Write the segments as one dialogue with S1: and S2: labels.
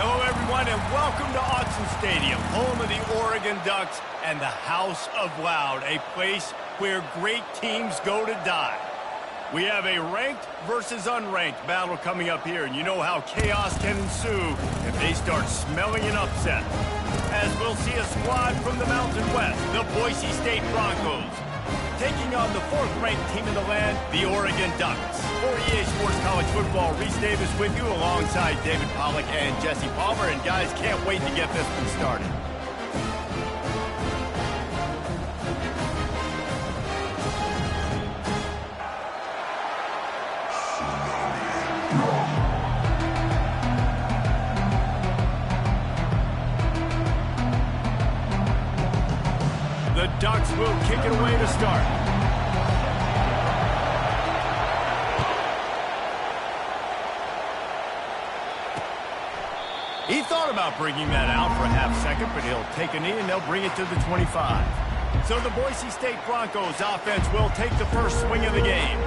S1: Hello, everyone, and welcome to Autzen Stadium, home of the Oregon Ducks and the House of Loud, a place where great teams go to die. We have a ranked versus unranked battle coming up here, and you know how chaos can ensue if they start smelling an upset. As we'll see a squad from the Mountain West, the Boise State Broncos, taking on the fourth-ranked team in the land, the Oregon Ducks. For EA Sports College Football, Reese Davis with you alongside David Pollack and Jesse Palmer. And guys, can't wait to get this one started. The Ducks will kick it away to start. He thought about bringing that out for a half second, but he'll take a knee and they'll bring it to the 25. So the Boise State Broncos offense will take the first swing of the game.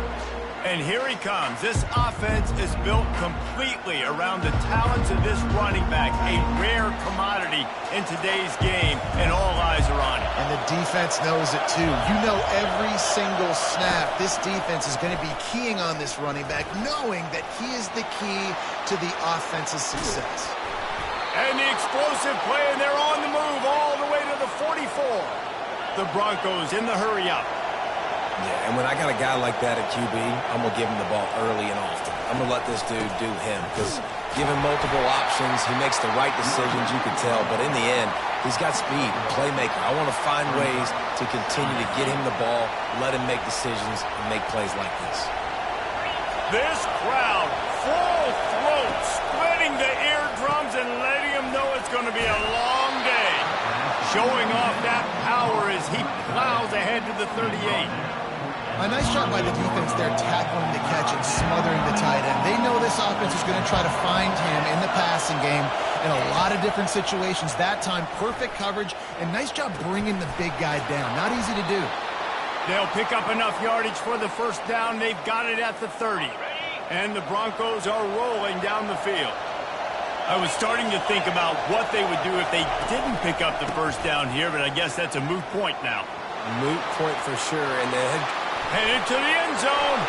S1: And here he comes. This offense is built completely around the talents of this running back, a rare commodity in today's game, and all eyes are on it.
S2: And the defense knows it too. You know every single snap, this defense is going to be keying on this running back, knowing that he is the key to the offense's success.
S1: And the explosive play, and they're on the move all the way to the 44. The Broncos in the hurry-up.
S3: Yeah, and when I got a guy like that at QB, I'm going to give him the ball early and often. I'm going to let this dude do him because give him multiple options. He makes the right decisions, you can tell. But in the end, he's got speed, playmaker. I want to find ways to continue to get him the ball, let him make decisions, and make plays like this.
S1: This crowd, full throat, splitting the eardrums and letting him know it's going to be a long day. Showing off that power as he plows ahead to the 38.
S2: A nice job by the defense there, tackling the catch and smothering the tight end. They know this offense is going to try to find him in the passing game in a lot of different situations. That time, perfect coverage, and nice job bringing the big guy down. Not easy to do.
S1: They'll pick up enough yardage for the first down. They've got it at the 30. And the Broncos are rolling down the field. I was starting to think about what they would do if they didn't pick up the first down here, but I guess that's a moot point now.
S3: Moot point for sure, and then
S1: headed to the end zone,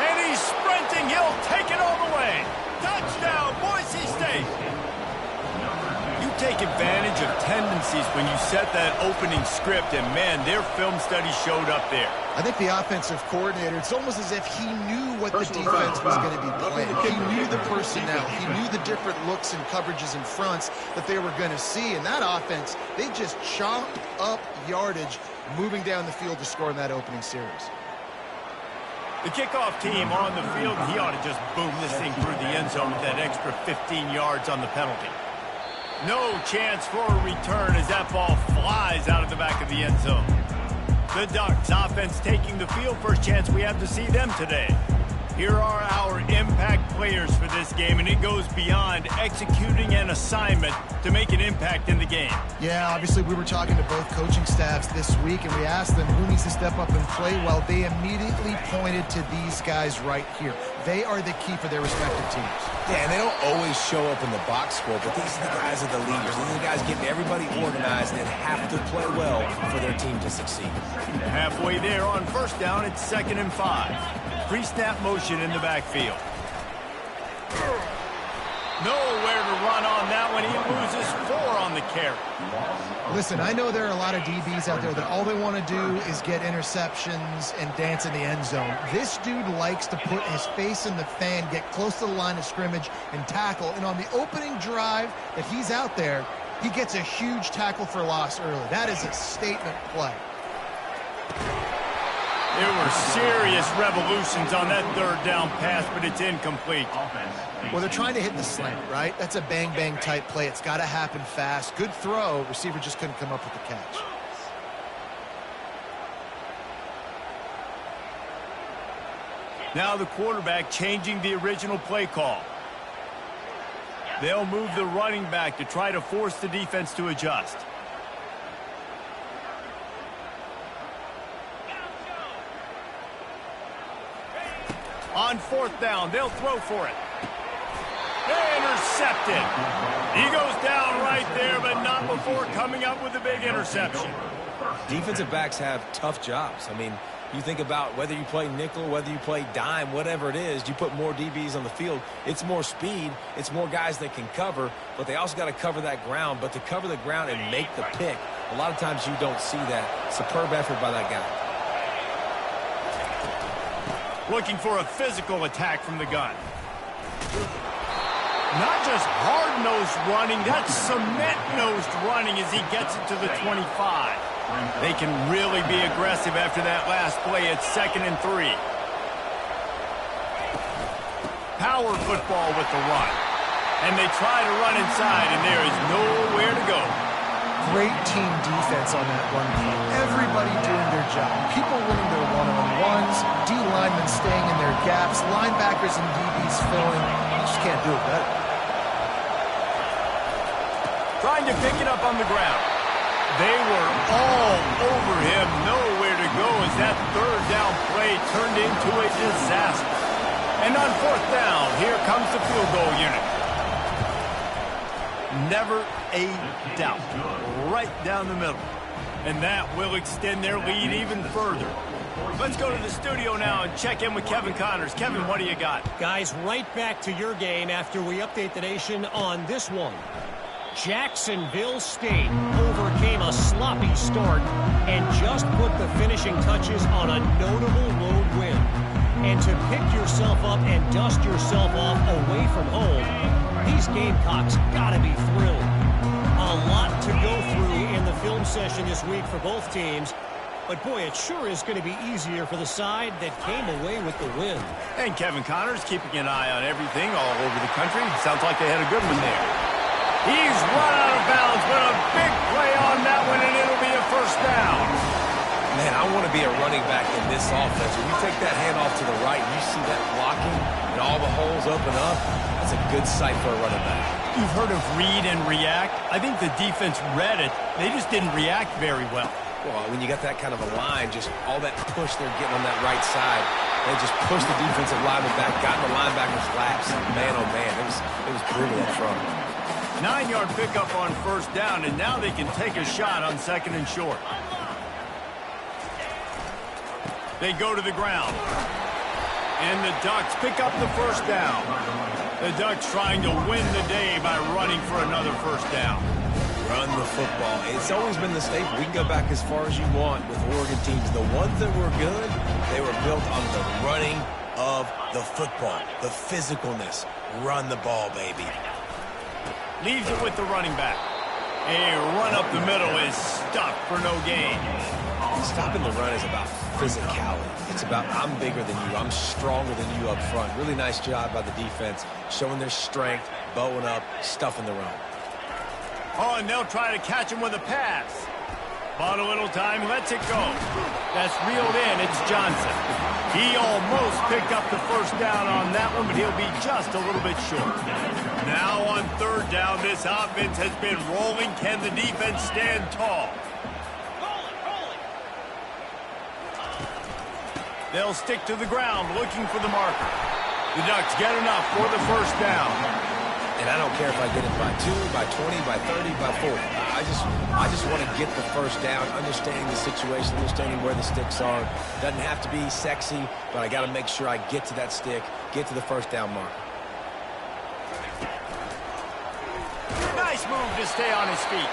S1: and he's sprinting. He'll take it all the way. Touchdown, Boise State. You take advantage of tendencies when you set that opening script, and man, their film study showed up there.
S2: I think the offensive coordinator, it's almost as if he knew what the defense was going to be playing. He knew the personnel. He knew the different looks and coverages and fronts that they were going to see. And that offense, they just chopped up yardage moving down the field to score in that opening series.
S1: The kickoff team on the field, he ought to just boom this thing through the end zone with that extra 15 yards on the penalty. No chance for a return as that ball flies out of the back of the end zone. The Ducks offense taking the field. First chance we have to see them today. Here are our impact players for this game, and it goes beyond executing an assignment to make an impact in the game.
S2: Yeah, obviously we were talking to both coaching staffs this week, and we asked them who needs to step up and play well. They immediately pointed to these guys right here. They are the key for their respective teams.
S3: Yeah, and they don't always show up in the box score, but these are the guys that are the leaders. These are the guys getting everybody organized and have to play well for their team to succeed.
S1: Halfway there on first down, it's 2nd and 5. Pre-snap motion in the backfield. Nowhere to run on that one. He loses 4 on the carry.
S2: Listen, I know there are a lot of DBs out there that all they want to do is get interceptions and dance in the end zone. This dude likes to put his face in the fan, get close to the line of scrimmage, and tackle. And on the opening drive that he's out there, he gets a huge tackle for loss early. That is a statement play.
S1: There were serious revolutions on that third down pass, but it's incomplete.
S2: Well, they're trying to hit the slant, right? That's a bang-bang type play. It's got to happen fast. Good throw. Receiver just couldn't come up with the catch.
S1: Now the quarterback changing the original play call. They'll move the running back to try to force the defense to adjust. On 4th down, they'll throw for it. They're intercepted. He goes down right there, but not before coming up with a big interception.
S3: Defensive backs have tough jobs. I mean, you think about whether you play nickel, whether you play dime, whatever it is, you put more DBs on the field. It's more speed. It's more guys that can cover, but they also got to cover that ground. But to cover the ground and make the pick, a lot of times you don't see that. Superb effort by that guy.
S1: Looking for a physical attack from the gun. Not just hard-nosed running, that's cement-nosed running as he gets it to the 25. They can really be aggressive after that last play. It's 2nd and 3. Power football with the run. And they try to run inside, and there is nowhere to go.
S2: Great team defense on that run play. Everybody doing their job. People winning their one-on-ones, D linemen staying in their gaps, linebackers and DBs filling. You just can't do it better.
S1: Trying to pick it up on the ground. They were all over him. Nowhere to go as that 3rd down play turned into a disaster. And on 4th down, here comes the field goal unit. Never a doubt. Right down the middle. And that will extend their lead even further. Let's go to the studio now and check in with Kevin Connors. Kevin, what do you got?
S4: Guys, right back to your game after we update the nation on this one. Jacksonville State overcame a sloppy start and just put the finishing touches on a notable road win. And to pick yourself up and dust yourself off away from home, these Gamecocks gotta be thrilled. A lot to go through in the film session this week for both teams, but boy, it sure is going to be easier for the side that came away with the win.
S1: And Kevin Connors keeping an eye on everything all over the country. Sounds like they had a good one there. He's run out of bounds, but a big play on that one, and it'll be a 1st down.
S3: Man, I want to be a running back in this offense. When you take that handoff to the right and you see that blocking and all the holes open up, that's a good sight for a running back.
S1: You've heard of read and react. I think the defense read it. They just didn't react very well.
S3: Well, when you got that kind of a line, just all that push they're getting on that right side, they just pushed the defensive lineman back, got in the linebacker's laps. Man, oh man, it was brutal up front.
S1: 9-yard pickup on 1st down, and now they can take a shot on 2nd and short. They go to the ground. And the Ducks pick up the 1st down. The Ducks trying to win the day by running for another 1st down.
S3: Run the football. It's always been the staple. We can go back as far as you want with Oregon teams. The ones that were good, they were built on the running of the football, the physicalness. Run the ball, baby.
S1: Leaves it with the running back. A run up the middle is stuffed for no gain.
S3: Stopping the run is about physicality. It's about I'm bigger than you. I'm stronger than you up front. Really nice job by the defense, showing their strength, bowing up, stuffing the run.
S1: Oh, and they'll try to catch him with a pass. Bought a little time, lets it go. That's reeled in. It's Johnson. He almost picked up the 1st down on that one, but he'll be just a little bit short. Now on 3rd down, this offense has been rolling. Can the defense stand tall? They'll stick to the ground looking for the marker. The Ducks get enough for the 1st down.
S3: And I don't care if I get it by 2, by 20, by 30, by 40. I just want to get the 1st down, understanding the situation, understanding where the sticks are. Doesn't have to be sexy, but I got to make sure I get to that stick, get to the 1st down mark.
S1: Nice move to stay on his feet.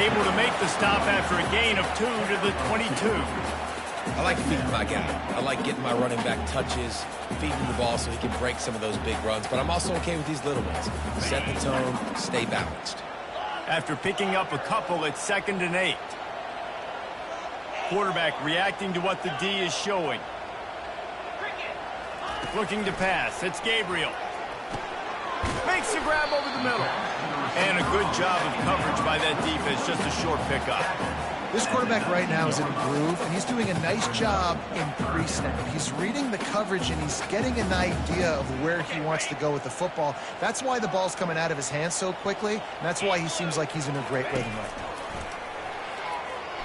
S1: Able to make the stop after a gain of 2 to the 22.
S3: I like feeding my guy. I like getting my running back touches, feeding the ball so he can break some of those big runs. But I'm also okay with these little ones. Set the tone, stay balanced.
S1: After picking up a couple, it's 2nd and 8. Quarterback reacting to what the D is showing. Looking to pass. It's Gabriel. Makes the grab over the middle. And a good job of coverage by that defense. Just a short pickup.
S2: This quarterback right now is in a groove, and he's doing a nice job in pre-snap. He's reading the coverage, and he's getting an idea of where he wants to go with the football. That's why the ball's coming out of his hands so quickly, and that's why he seems like he's in a great rhythm right now.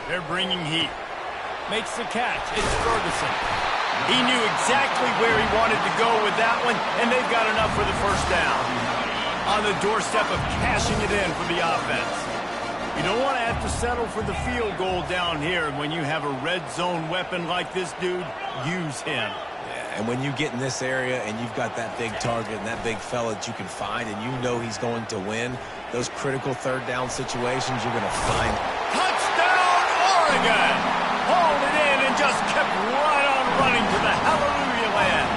S1: They're bringing heat. Makes the catch. It's Ferguson. He knew exactly where he wanted to go with that one, and they've got enough for the 1st down. on the doorstep of cashing it in for the offense. You don't want to have to settle for the field goal down here. When you have a red zone weapon like this dude, use him.
S3: Yeah, and when you get in this area and you've got that big target and that big fella that you can find and you know he's going to win, those critical third down situations you're going to find.
S1: Touchdown, Oregon! Hauled it in and just kept right on running to the hallelujah land.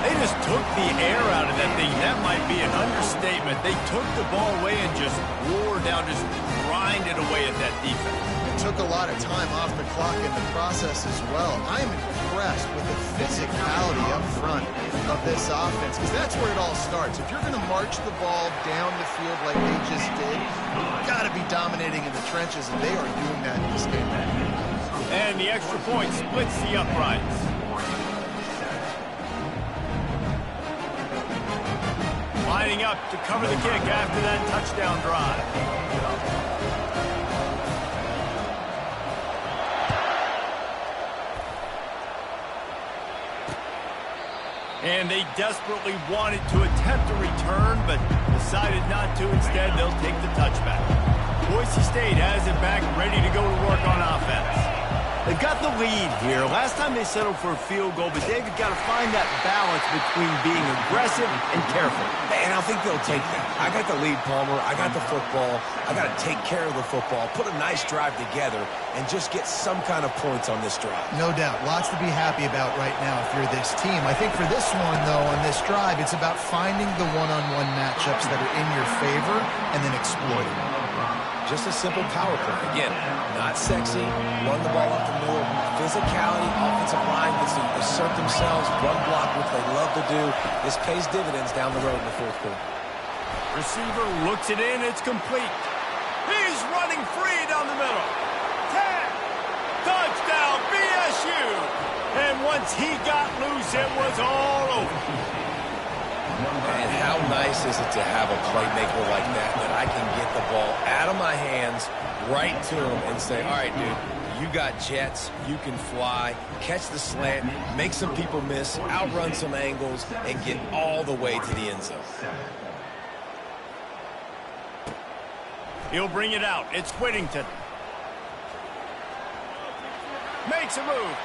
S1: They just took the air out of that thing. That might be an understatement. They took the ball away and just wore down, just grinded away at that defense.
S2: It took a lot of time off the clock in the process as well. I'm impressed with the physicality up front of this offense, because that's where it all starts. If you're going to march the ball down the field like they just did, you've got to be dominating in the trenches, and they are doing that in this game.
S1: And the extra point splits the uprights. Lining up to cover the kick after that touchdown drive. And they desperately wanted to attempt a return, but decided not to. Instead, they'll take the touchback. Boise State has it back, ready to go to work on offense. They've got the lead here. Last time they settled for a field goal, but they've got to find that balance between being aggressive and careful.
S3: And I think they'll take that. I got the lead, Palmer. I got the football. I got to take care of the football, put a nice drive together, and just get some kind of points on this drive.
S2: No doubt. Lots to be happy about right now if you're this team. I think for this one, though, on this drive, it's about finding the one-on-one matchups that are in your favor and then exploiting them.
S3: Just a simple power play. Again, not sexy, run the ball up the middle, physicality, offensive line gets to assert themselves, run block, which they love to do. This pays dividends down the road in the fourth quarter.
S1: Receiver looks it in, it's complete. He's running free down the middle. 10. Touchdown, BSU. And once he got loose, it was all over.
S3: And how nice is it to have a playmaker like that I can get the ball out of my hands right to him and say, all right, dude, you got jets, you can fly, catch the slant, make some people miss, outrun some angles, and get all the way to the end zone.
S1: He'll bring it out. It's Whittington. Makes a move.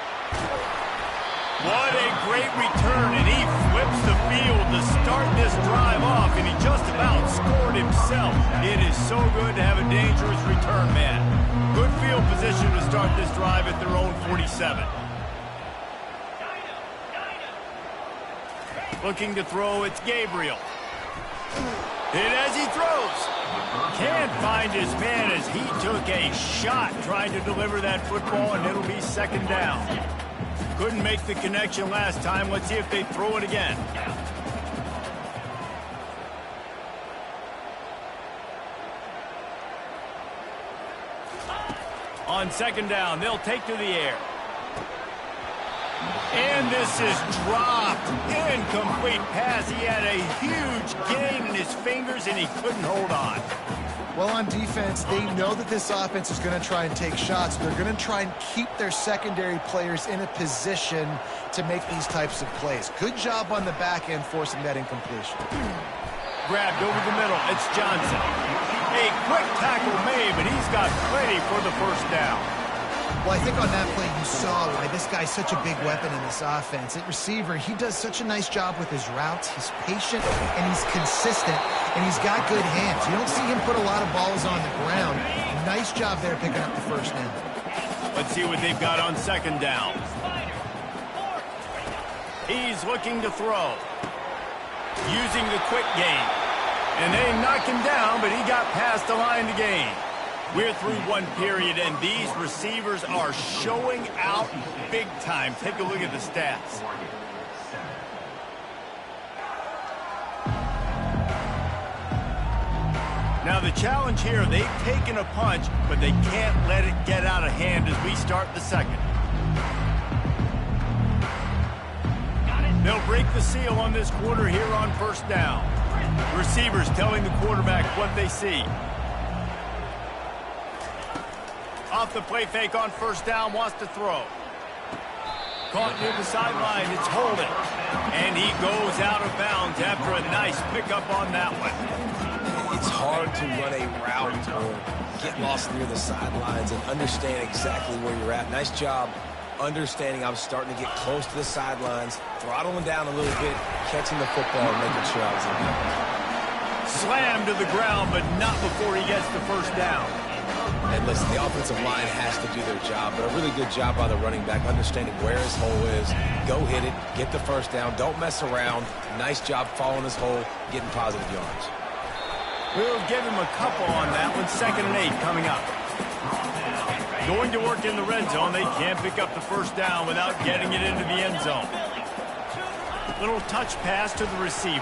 S1: What a great return, and he flips the field to start this drive off, and he just about scored himself. It is so good to have a dangerous return man. Good field position to start this drive at their own 47. Looking to throw, it's Gabriel. And as he throws, can't find his man as he took a shot trying to deliver that football, and it'll be second down. Couldn't make the connection last time. Let's see if they throw it again. On second down, they'll take to the air. And this is dropped. Incomplete pass. He had a huge gain in his fingers, and he couldn't hold on.
S2: Well, on defense, they know that this offense is going to try and take shots. They're going to try and keep their secondary players in a position to make these types of plays. Good job on the back end forcing that incompletion.
S1: Grabbed over the middle. It's Johnson. A quick tackle made, but he's got plenty for the first down.
S2: Well, I think on that play you saw why this guy's such a big weapon in this offense. At receiver, he does such a nice job with his routes. He's patient, and he's consistent, and he's got good hands. You don't see him put a lot of balls on the ground. Nice job there picking up the first down.
S1: Let's see what they've got on second down. He's looking to throw. Using the quick game. And they knock him down, but he got past the line to gain. We're through one period, and these receivers are showing out big time. Take a look at the stats. Now the challenge here, they've taken a punch, but they can't let it get out of hand as we start the second. They'll break the seal on this quarter here on first down. Receivers telling the quarterback what they see. Off the play fake on first down, wants to throw. Caught near the sideline, it's Holden. And he goes out of bounds after a nice pickup on that one.
S3: It's hard to run a route or get lost near the sidelines and understand exactly where you're at. Nice job understanding I was starting to get close to the sidelines, throttling down a little bit, catching the football and making sure I was in bounds.
S1: Slammed to the ground, but not before he gets the first down.
S3: And listen, the offensive line has to do their job, but a really good job by the running back, understanding where his hole is. Go hit it, get the first down, don't mess around. Nice job following his hole, getting positive yards.
S1: We'll give him a couple on that one. 2nd and 8 coming up. Going to work in the red zone. They can't pick up the first down without getting it into the end zone. Little touch pass to the receiver.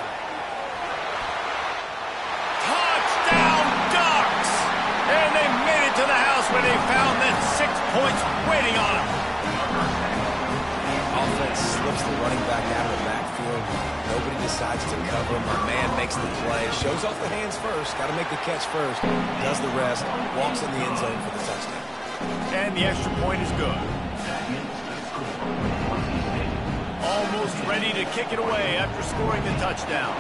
S1: Touchdown Ducks! And they made it to the house where they found that 6 points waiting on them.
S3: Offense slips the running back out of the backfield. Nobody decides to cover him. My man makes the play. Shows off the hands first. Got to make the catch first. Does the rest. Walks in the end zone for the touchdown.
S1: And the extra point is good. Almost ready to kick it away after scoring the touchdown.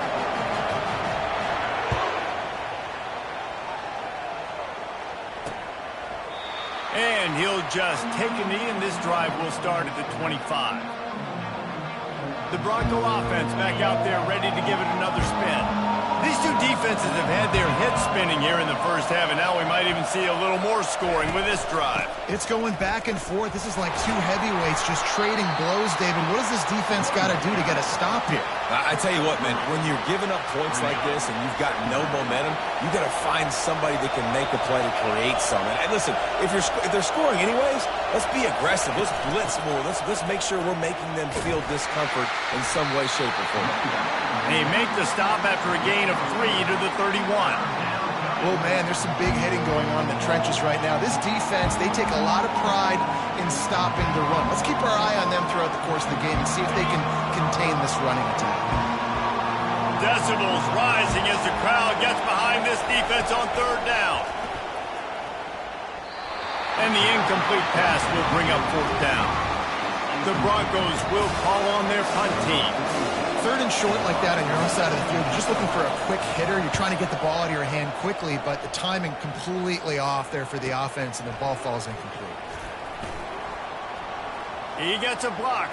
S1: And he'll just take a knee, and this drive will start at the 25. The Bronco offense back out there ready to give it another spin. These two defenses have had their heads spinning here in the first half, and now we might even see a little more scoring with this drive.
S2: It's going back and forth. This is like two heavyweights just trading blows, David. What does this defense got to do to get a stop here?
S3: I tell you what, man, when you're giving up points like this and you've got no momentum, you got to find somebody that can make a play to create something. And listen, if they're scoring anyways, let's be aggressive. Let's blitz more. Let's make sure we're making them feel discomfort in some way, shape, or form.
S1: They make the stop after a gain of 3 to the 31.
S2: Oh, man, there's some big hitting going on in the trenches right now. This defense, they take a lot of pride in stopping the run. Let's keep our eye on them throughout the course of the game and see if they can contain this running attack.
S1: Decibels rising as the crowd gets behind this defense on 3rd down. And the incomplete pass will bring up 4th down. The Broncos will call on their punt team.
S2: 3rd and short like that on your own side of the field, you're just looking for a quick hitter. You're trying to get the ball out of your hand quickly, but the timing completely off there for the offense, and the ball falls incomplete.
S1: He gets a block.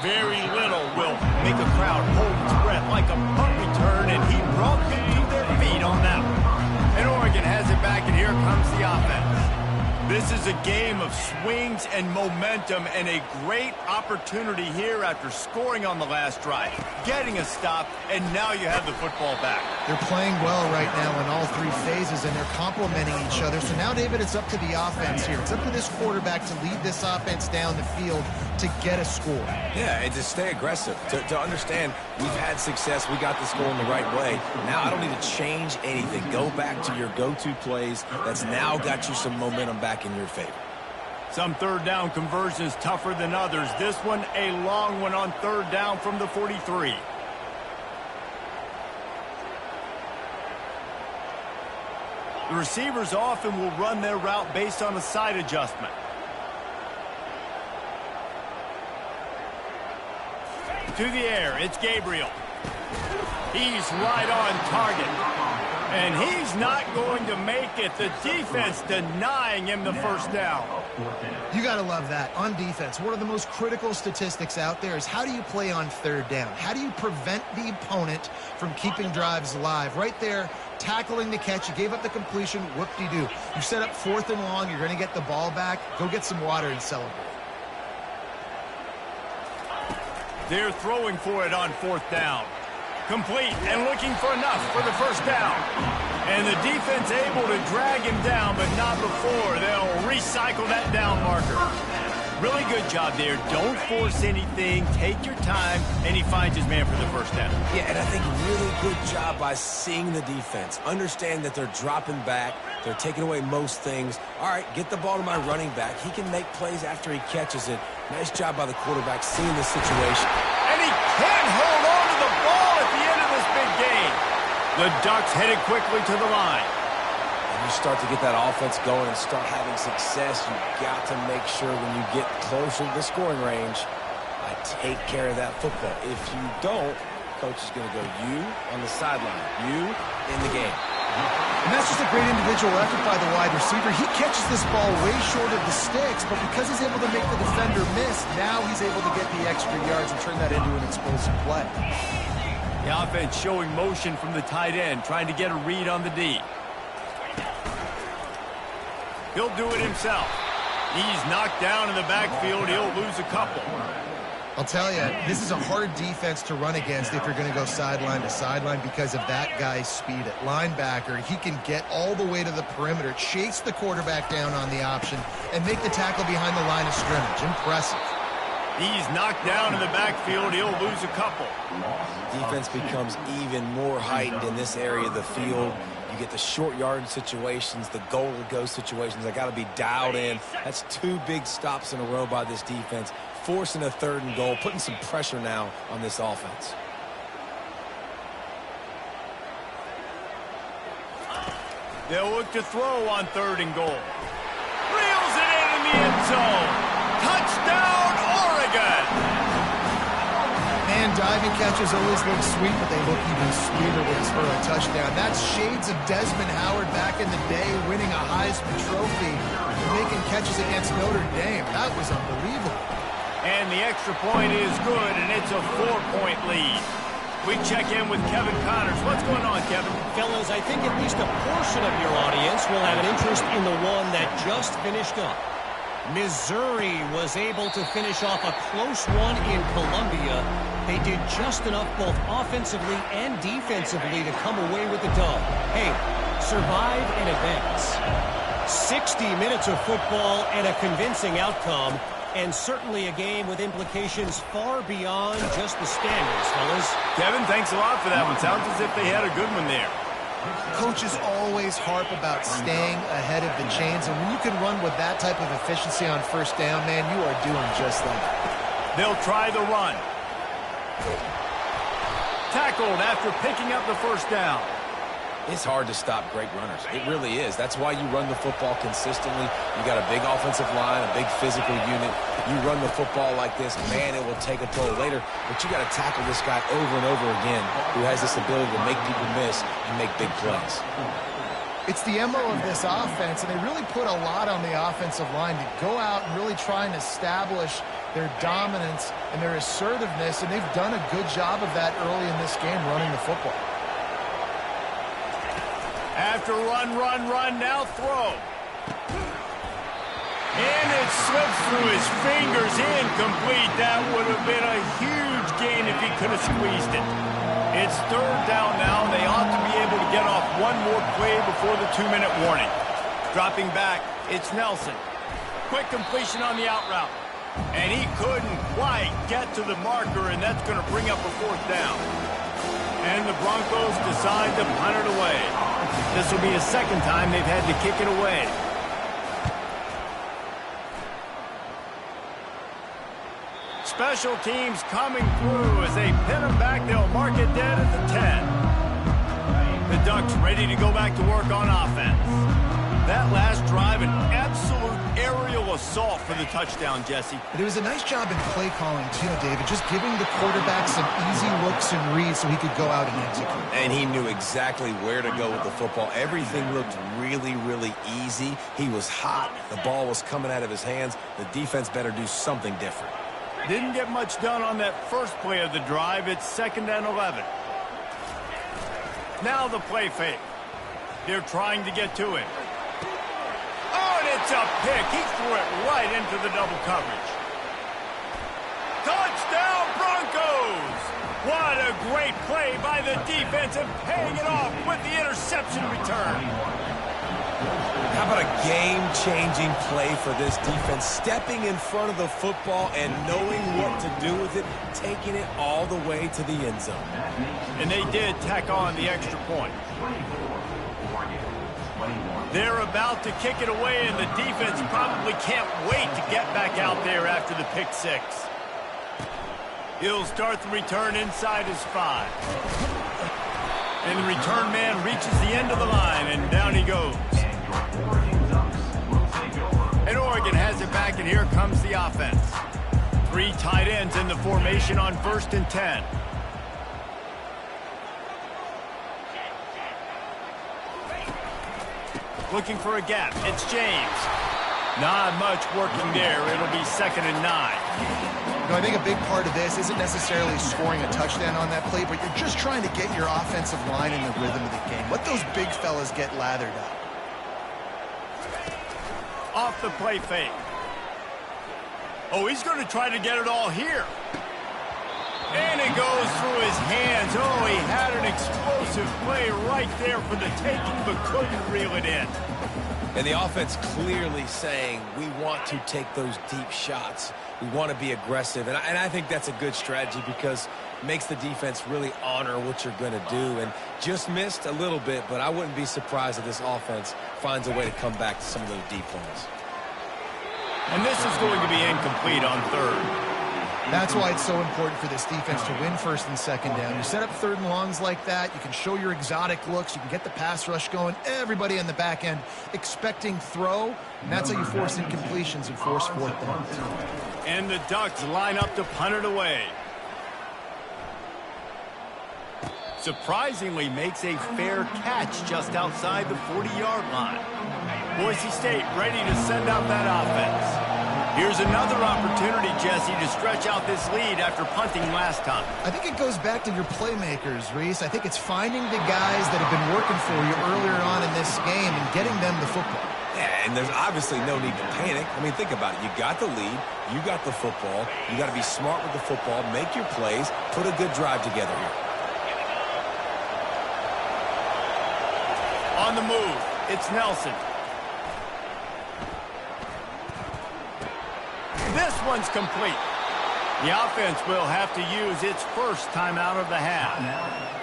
S1: Very little will make a crowd hold its breath like a punt return, and he brought them to their feet on that one. And Oregon has it back, and here comes the offense. This is a game of swings and momentum, and a great opportunity here after scoring on the last drive, getting a stop, and now you have the football back.
S2: They're playing well right now in all 3 phases, and they're complementing each other. So now, David, it's up to the offense here. It's up to this quarterback to lead this offense down the field to get a score.
S3: Yeah, and to stay aggressive, to understand we've had success, we got this going the right way. Now I don't need to change anything. Go back to your go-to plays. That's now got you some momentum back in your favor.
S1: Some 3rd down conversions tougher than others. This one a long one on 3rd down from the 43. The receivers often will run their route based on a side adjustment. To the air, it's Gabriel. He's right on target. And he's not going to make it. The defense denying him the first down.
S2: You got to love that. On defense, one of the most critical statistics out there is how do you play on 3rd down? How do you prevent the opponent from keeping drives alive? Right there, tackling the catch. You gave up the completion. Whoop-de-doo. You set up 4th and long. You're going to get the ball back. Go get some water and celebrate.
S1: They're throwing for it on 4th down. Complete and looking for enough for the first down. And the defense able to drag him down, but not before. They'll recycle that down marker. Really good job there. Don't force anything. Take your time. And he finds his man for the first down.
S3: Yeah, and I think really good job by seeing the defense. Understand that they're dropping back. They're taking away most things. All right, get the ball to my running back. He can make plays after he catches it. Nice job by the quarterback seeing the situation.
S1: And he can't hold on to the ball at the end of this big game. The Ducks headed quickly to the line.
S3: You start to get that offense going and start having success, you've got to make sure when you get closer to the scoring range, like take care of that football. If you don't, coach is going to go you on the sideline, you in the game.
S2: And that's just a great individual effort by the wide receiver. He catches this ball way short of the sticks, but because he's able to make the defender miss, now he's able to get the extra yards and turn that into an explosive play.
S1: The offense showing motion from the tight end, trying to get a read on the D. He'll do it himself. He's knocked down in the backfield. He'll lose a couple.
S2: I'll tell you, this is a hard defense to run against if you're going to go sideline to sideline because of that guy's speed at linebacker. He can get all the way to the perimeter, chase the quarterback down on the option, and make the tackle behind the line of scrimmage. Impressive.
S1: He's knocked down in the backfield. He'll lose a couple.
S3: Defense becomes even more heightened in this area of the field. You get the short yard situations, the goal-to-go situations. They got to be dialed in. That's 2 big stops in a row by this defense, forcing a 3rd and goal, putting some pressure now on this offense.
S1: They'll look to throw on 3rd and goal. Reels it in the end zone. Touchdown, Oregon!
S2: Man, diving catches always look sweet, but they look even sweeter when it's for a touchdown. That's shades of Desmond Howard back in the day, winning a Heisman Trophy, making catches against Notre Dame. That was unbelievable.
S1: And the extra point is good, and it's a 4-point lead. We check in with Kevin Connors. What's going on, Kevin?
S4: Fellas, I think at least a portion of your audience will have an interest in the one that just finished up. Missouri was able to finish off a close one in Columbia. They did just enough both offensively and defensively to come away with the dub. Hey, survive and advance. 60 minutes of football and a convincing outcome, and certainly a game with implications far beyond just the standings, fellas.
S1: Kevin, thanks a lot for that one. Sounds as if they had a good one there.
S2: Coaches always harp about staying ahead of the chains, and when you can run with that type of efficiency on 1st down, man, you are doing just that.
S1: They'll try the run. Tackled after picking up the 1st down.
S3: It's hard to stop great runners. It really is. That's why you run the football consistently. You got a big offensive line, a big physical unit. You run the football like this, man, it will take a toll later. But you got to tackle this guy over and over again who has this ability to make people miss and make big plays.
S2: It's the MO of this offense, and they really put a lot on the offensive line to go out and really try and establish their dominance and their assertiveness, and they've done a good job of that early in this game running the football.
S1: After run, now throw. And it slips through his fingers, incomplete. That would have been a huge gain if he could have squeezed it. It's 3rd down now. They ought to be able to get off one more play before the 2-minute warning. Dropping back, it's Nelson. Quick completion on the out route. And he couldn't quite get to the marker, and that's going to bring up a 4th down. And the Broncos decide to punt it away. This will be a 2nd time they've had to kick it away. Special teams coming through as they pin them back. They'll mark it dead at the 10. The Ducks ready to go back to work on offense. That last drive, an absolute aerial assault for the touchdown, Jesse.
S2: But it was a nice job in play calling, too, David, just giving the quarterback some easy looks and reads so he could go out and execute.
S3: And he knew exactly where to go with the football. Everything looked really, really easy. He was hot. The ball was coming out of his hands. The defense better do something different.
S1: Didn't get much done on that first play of the drive. It's 2nd and 11. Now the play fake. They're trying to get to it. Oh, and it's a pick. He threw it right into the double coverage. Touchdown, Broncos! What a great play by the defense and paying it off with the interception return.
S3: How about a game-changing play for this defense? Stepping in front of the football and knowing what to do with it, taking it all the way to the end zone.
S1: And they did tack on the extra point. They're about to kick it away, and the defense probably can't wait to get back out there after the pick 6. He'll start the return inside his 5. And the return man reaches the end of the line, and down he goes. And Oregon has it back, and here comes the offense. Three tight ends in the formation on 1st and 10. Looking for a gap. It's James. Not much working there. It'll be 2nd and 9.
S2: I think a big part of this isn't necessarily scoring a touchdown on that play, but you're just trying to get your offensive line in the rhythm of the game. Let those big fellas get lathered up.
S1: Off the play fake. Oh, he's going to try to get it all here. And it goes through his hands. Oh, he had an explosive play right there for the taking, but couldn't reel it in.
S3: And the offense clearly saying, we want to take those deep shots. We want to be aggressive. And I think that's a good strategy because it makes the defense really honor what you're going to do. And just missed a little bit, but I wouldn't be surprised if this offense finds a way to come back to some of those deep ones.
S1: And this is going to be incomplete on 3rd.
S2: That's why it's so important for this defense to win 1st and 2nd down. You set up 3rd and longs like that, you can show your exotic looks, you can get the pass rush going, everybody on the back end expecting throw, and that's how you force incompletions and force 4th downs.
S1: And the Ducks line up to punt it away. Surprisingly makes a fair catch just outside the 40-yard line. Boise State ready to send out that offense. Here's another opportunity, Jesse, to stretch out this lead after punting last time.
S2: I think it goes back to your playmakers, Reese. I think it's finding the guys that have been working for you earlier on in this game and getting them the football.
S3: Yeah, and there's obviously no need to panic. I mean, think about it. You got the lead. You got the football. You got to be smart with the football. Make your plays. Put a good drive together here.
S1: On the move, it's Nelson. This one's complete. The offense will have to use its first timeout of the half.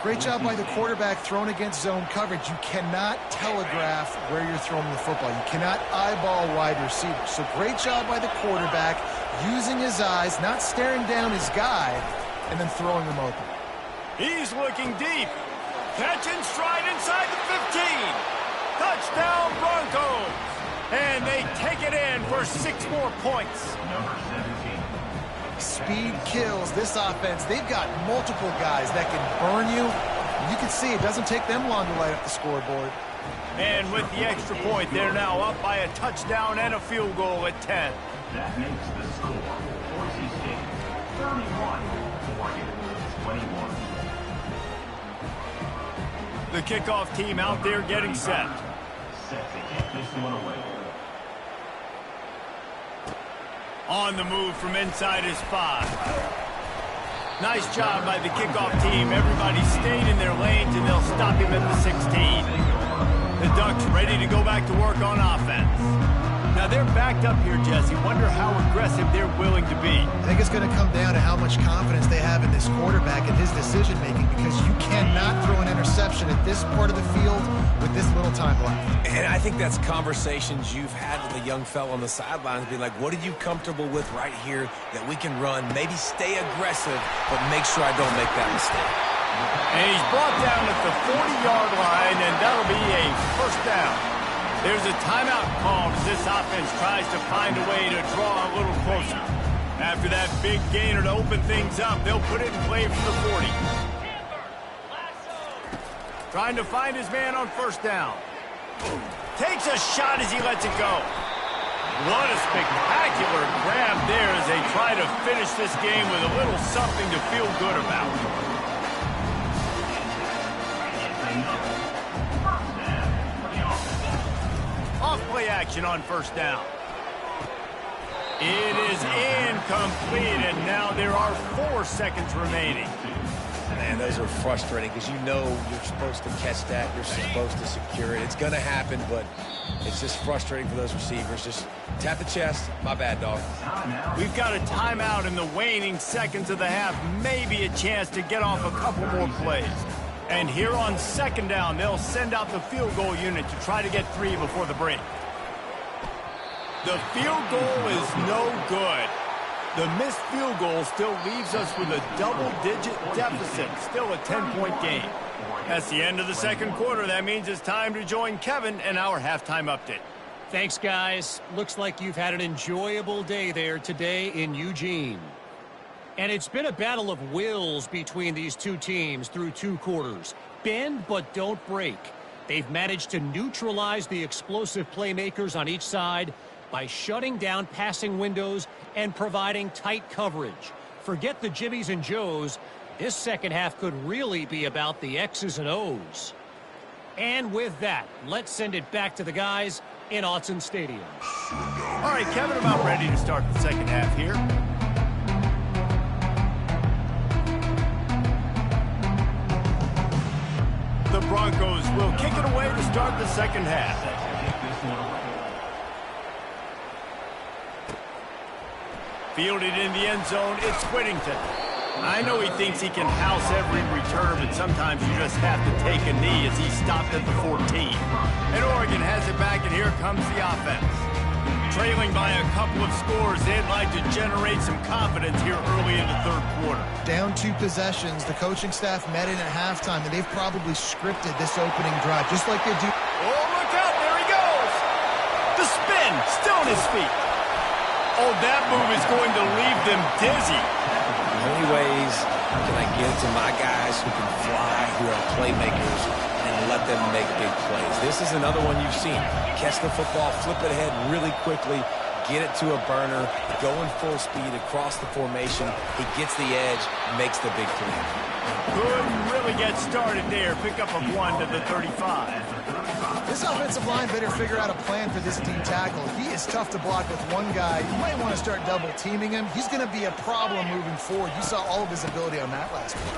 S2: Great job by the quarterback thrown against zone coverage. You cannot telegraph where you're throwing the football. You cannot eyeball wide receivers. So great job by the quarterback using his eyes, not staring down his guy, and then throwing him open.
S1: He's looking deep. Catch and stride inside the 15. Touchdown Broncos. And they take it in for 6 more points.
S2: Speed kills this offense. They've got multiple guys that can burn you. You can see it doesn't take them long to light up the scoreboard.
S1: And with the extra point, they're now up by a touchdown and a field goal at 10.
S5: That makes the score Boise State 31, Oregon 21.
S1: The kickoff team out there getting set.
S5: Set to kick this one away.
S1: On the move from inside his 5. Nice job by the kickoff team. Everybody stayed in their lanes, and they'll stop him at the 16. The Ducks ready to go back to work on offense. Now they're backed up here, Jesse. Wonder how aggressive they're willing to be.
S2: I think it's going to come down to how much confidence they have in this quarterback and his decision-making, because you cannot throw an interception at this part of the field with this little time left.
S3: And I think that's conversations you've had with a young fellow on the sidelines, being like, what are you comfortable with right here that we can run? Maybe stay aggressive, but make sure I don't make that mistake.
S1: And he's brought down at the 40-yard line, and that'll be a 1st down. There's a timeout called as this offense tries to find a way to draw a little closer. After that big gainer to open things up, they'll put it in play from the 40. Trying to find his man on 1st down. Takes a shot as he lets it go. What a spectacular grab there as they try to finish this game with a little something to feel good about. Off-play action on 1st down. It is incomplete, and now there are 4 seconds remaining.
S3: Man, those are frustrating because you know you're supposed to catch that. You're supposed to secure it. It's going to happen, but it's just frustrating for those receivers. Just tap the chest. My bad, dog.
S1: We've got a timeout in the waning seconds of the half. Maybe a chance to get off a couple more plays. And here on 2nd down, they'll send out the field goal unit to try to get 3 before the break. The field goal is no good. The missed field goal still leaves us with a double-digit deficit, still a 10-point game. That's the end of the 2nd quarter. That means it's time to join Kevin and our halftime update.
S4: Thanks, guys. Looks like you've had an enjoyable day there today in Eugene. And it's been a battle of wills between these two teams through 2 quarters. Bend, but don't break. They've managed to neutralize the explosive playmakers on each side by shutting down passing windows and providing tight coverage. Forget the Jimmies and Joes. This second half could really be about the X's and O's. And with that, let's send it back to the guys in Autzen Stadium.
S1: All right, Kevin, about ready to start the second half here. The Broncos will kick it away to start the second half. Fielded in the end zone, it's Whittington. I know he thinks he can house every return, but sometimes you just have to take a knee as he stopped at the 14. And Oregon has it back, and here comes the offense. Trailing by a couple of scores, they'd like to generate some confidence here early in the third quarter.
S2: Down 2 possessions, the coaching staff met in at halftime, and they've probably scripted this opening drive, just like they do.
S1: Oh, look out, there he goes! The spin, still on his feet. Oh, that move is going to leave them dizzy.
S3: How many ways can I get to my guys who can fly, who are playmakers, and let them make big plays? This is another one you've seen. Catch the football, flip it ahead really quickly, get it to a burner, going full speed across the formation. He gets the edge, makes the big play.
S1: Couldn't really get started there. Pick up a 1 to the 35.
S2: This offensive line better figure out a plan for this D tackle. He is tough to block with one guy. You might want to start double teaming him. He's going to be a problem moving forward. You saw all of his ability on that last week.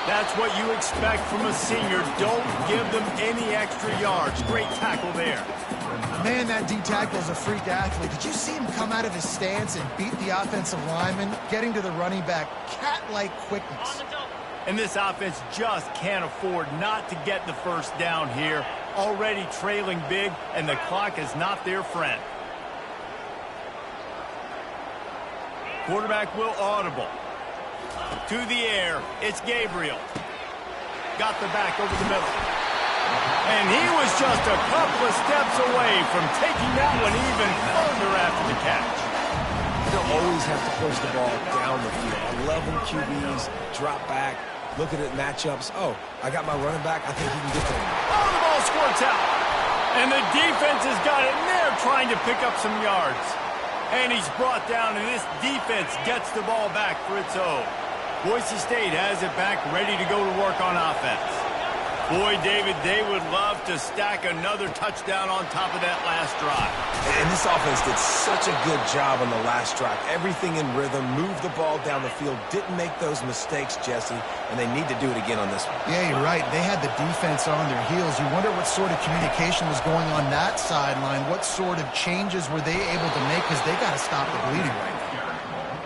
S1: That's what you expect from a senior. Don't give them any extra yards. Great tackle there.
S2: Man, that D tackle is a freak athlete. Did you see him come out of his stance and beat the offensive lineman, getting to the running back? Cat-like quickness.
S1: And this offense just can't afford not to get the first down here. Already trailing big, and the clock is not their friend. Quarterback will audible. To the air, it's Gabriel. Got the back over the middle. And he was just a couple of steps away from taking that one even further after the catch.
S3: You don't always have to push the ball down the field. I love when QBs drop back, look at it matchups. Oh, I got my running back. I think he can get to him.
S1: Oh, the ball squirts out. And the defense has got it in there trying to pick up some yards. And he's brought down, and this defense gets the ball back for its own. Boise State has it back, ready to go to work on offense. Boy, David, they would love to stack another touchdown on top of that last drive.
S3: And this offense did such a good job on the last drive. Everything in rhythm, moved the ball down the field, didn't make those mistakes, Jesse, and they need to do it again on this one.
S2: Yeah, you're right. They had the defense on their heels. You wonder what sort of communication was going on that sideline. What sort of changes were they able to make, because they got to stop the bleeding right now.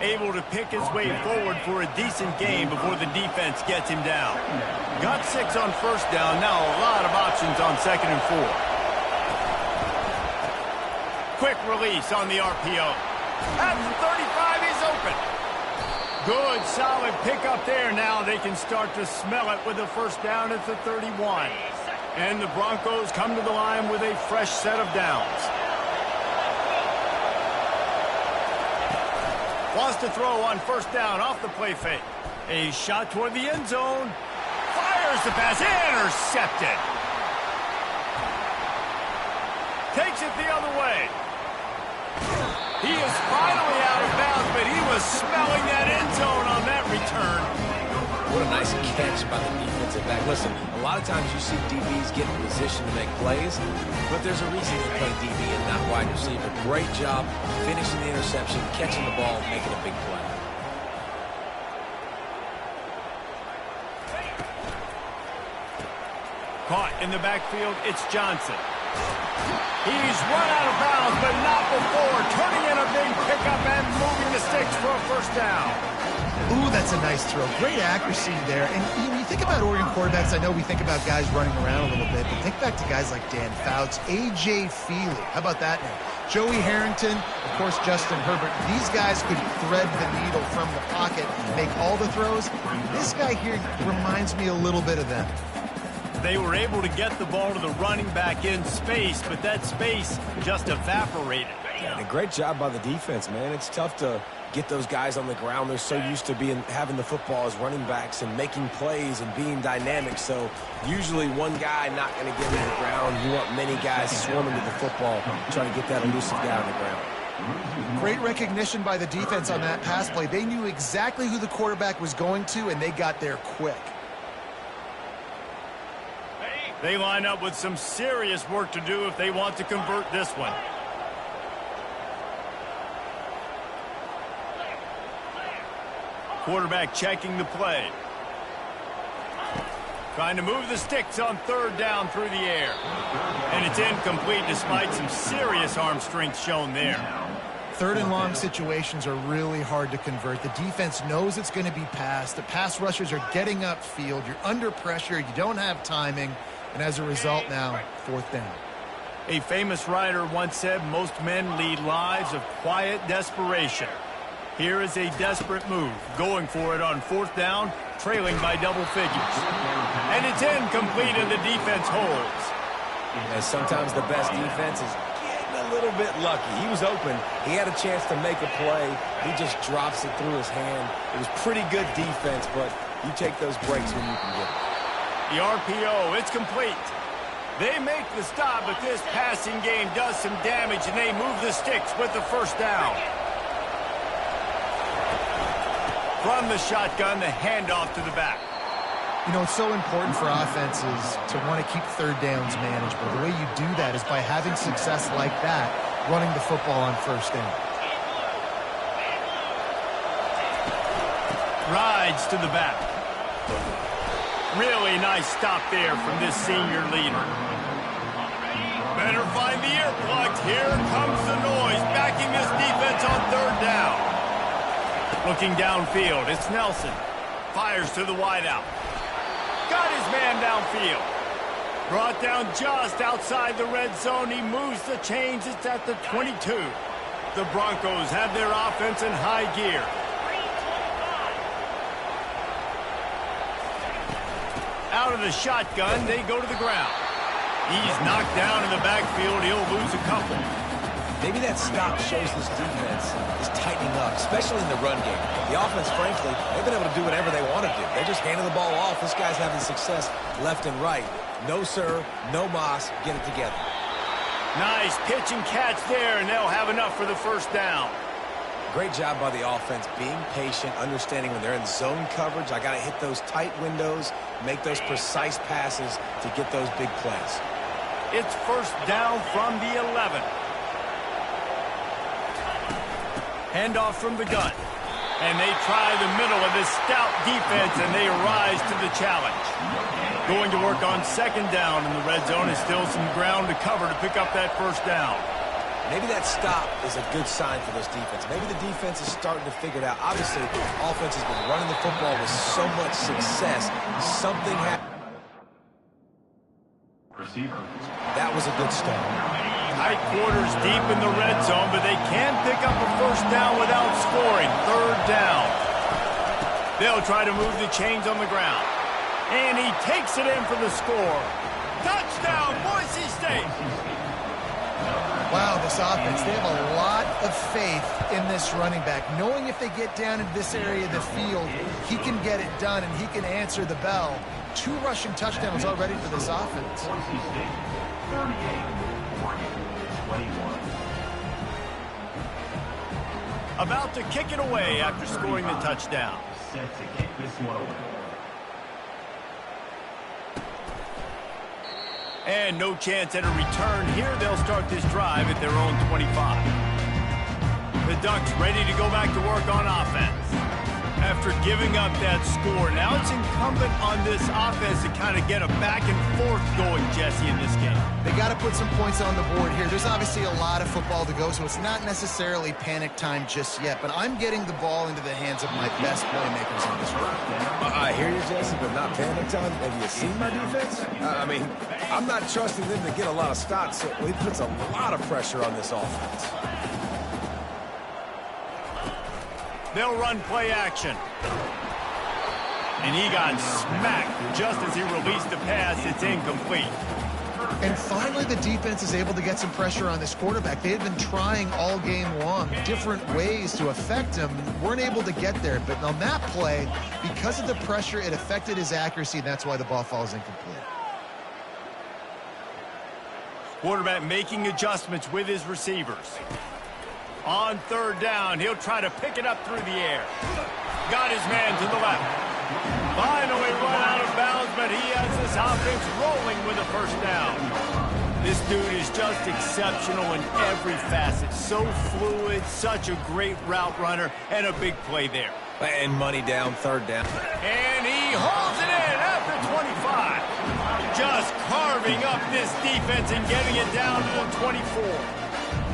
S1: Able to pick his way forward for a decent game before the defense gets him down. Got 6 on first down. Now a lot of options on 2nd and 4. Quick release on the RPO. At the 35, he's open. Good, solid pickup there. Now they can start to smell it with a first down at the 31. And the Broncos come to the line with a fresh set of downs. Wants to throw on first down off the play fake. A shot toward the end zone. Fires the pass. Intercepted. Takes it the other way. He is finally out of bounds, but he was smelling that end zone on that return.
S3: What a nice catch by the defensive back. Listen, a lot of times you see DBs get in position to make plays, but there's a reason they play DB and not wide receiver. Great job finishing the interception, catching the ball, making a big play.
S1: Caught in the backfield, it's Johnson. He's run out of bounds, but not before turning in a big pickup and moving the sticks for a first down.
S2: Ooh, that's a nice throw. Great accuracy there. And when you think about Oregon quarterbacks, I know we think about guys running around a little bit, but think back to guys like Dan Fouts, A.J. Feely. How about that name? Joey Harrington, of course, Justin Herbert. These guys could thread the needle from the pocket, make all the throws. This guy here reminds me a little bit of them.
S1: They were able to get the ball to the running back in space, but that space just evaporated.
S3: And a great job by the defense, man. It's tough to get those guys on the ground. They're so used to having the football as running backs and making plays and being dynamic. So usually one guy not going to get to the ground. You want many guys swarming to the football, trying to get that elusive guy on the ground.
S2: Great recognition by the defense on that pass play. They knew exactly who the quarterback was going to, and they got there quick.
S1: They line up with some serious work to do if they want to convert this one. Quarterback checking the play. Trying to move the sticks on third down through the air. And it's incomplete despite some serious arm strength shown there.
S2: Third and long situations are really hard to convert. The defense knows it's going to be passed. The pass rushers are getting upfield. You're under pressure. You don't have timing. And as a result now, fourth down.
S1: A famous writer once said, most men lead lives of quiet desperation. Here is a desperate move, going for it on fourth down, trailing by double figures. And it's incomplete and the defense holds.
S3: And sometimes the best defense is getting a little bit lucky. He was open. He had a chance to make a play. He just drops it through his hand. It was pretty good defense, but you take those breaks when you can get it.
S1: The RPO, it's complete. They make the stop, but this passing game does some damage, and they move the sticks with the first down. From the shotgun, the handoff to the back.
S2: You know, it's so important for offenses to want to keep third downs manageable. The way you do that is by having success like that, running the football on first down.
S1: Rides to the back. Really nice stop there from this senior leader. Better find the earplugs. Here comes the noise, backing this defense on third down. Looking downfield, it's Nelson. Fires to the wideout. Got his man downfield. Brought down just outside the red zone. He moves the chains. It's at the 22. The Broncos have their offense in high gear. Out of the shotgun, they go to the ground. He's knocked down in the backfield. He'll lose a couple.
S3: Maybe that stop shows this defense is tightening up, especially in the run game. The offense, frankly, they've been able to do whatever they want to do. They're just handing the ball off. This guy's having success left and right. No, sir. No mas. Get it together.
S1: Nice pitch and catch there, and they'll have enough for the first down.
S3: Great job by the offense, being patient, understanding when they're in zone coverage, I got to hit those tight windows, make those precise passes to get those big plays.
S1: It's first down from the 11. Handoff from the gun. And they try the middle of this stout defense, and they rise to the challenge. Going to work on second down in the red zone is still some ground to cover to pick up that first down.
S3: Maybe that stop is a good sign for this defense. Maybe the defense is starting to figure it out. Obviously, offense has been running the football with so much success. Something happened. That was a good start.
S1: Tight quarters deep in the red zone, but they can pick up a first down without scoring. Third down. They'll try to move the chains on the ground. And he takes it in for the score. Touchdown, Boise State!
S2: Wow, this offense, they have a lot of faith in this running back. Knowing if they get down into this area of the field, he can get it done and he can answer the bell. 2 rushing touchdowns already for this offense.
S5: Boise State, 38, Oregon, 21.
S1: About to kick it away after scoring the touchdown.
S5: Set to kick this one away.
S1: And no chance at a return here. They'll start this drive at their own 25. The Ducks ready to go back to work on offense. After giving up that score, now it's incumbent on this offense to kind of get a back and forth going, Jesse, in this game.
S2: They got to put some points on the board here. There's obviously a lot of football to go, so it's not necessarily panic time just yet, but I'm getting the ball into the hands of my best playmakers on this run.
S3: I hear you, Jesse, but not panic time. Have you seen my defense? I mean, I'm not trusting them to get a lot of stops, so it puts a lot of pressure on this offense.
S1: They'll run play action. And he got smacked just as he released the pass. It's incomplete.
S2: And finally, the defense is able to get some pressure on this quarterback. They had been trying all game long different ways to affect him, weren't able to get there. But on that play, because of the pressure, it affected his accuracy, and that's why the ball falls incomplete.
S1: Quarterback making adjustments with his receivers. On third down, he'll try to pick it up through the air. Got his man to the left. Finally run out of bounds, but he has this offense rolling with a first down. This dude is just exceptional in every facet. So fluid, such a great route runner, and a big play there.
S3: And money down, third down.
S1: And he holds it in at the 25. Just carving up this defense and getting it down to the 24.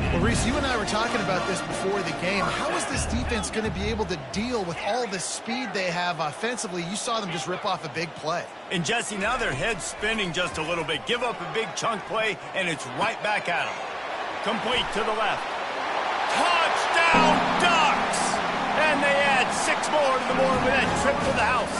S2: Well, Reese, you and I were talking about this before the game. How is this defense going to be able to deal with all the speed they have offensively? You saw them just rip off a big play.
S1: And, Jesse, now their head's spinning just a little bit. Give up a big chunk play, and it's right back at them. Complete to the left. Touchdown, Ducks! And they add 6 more to the board with that trip to the house.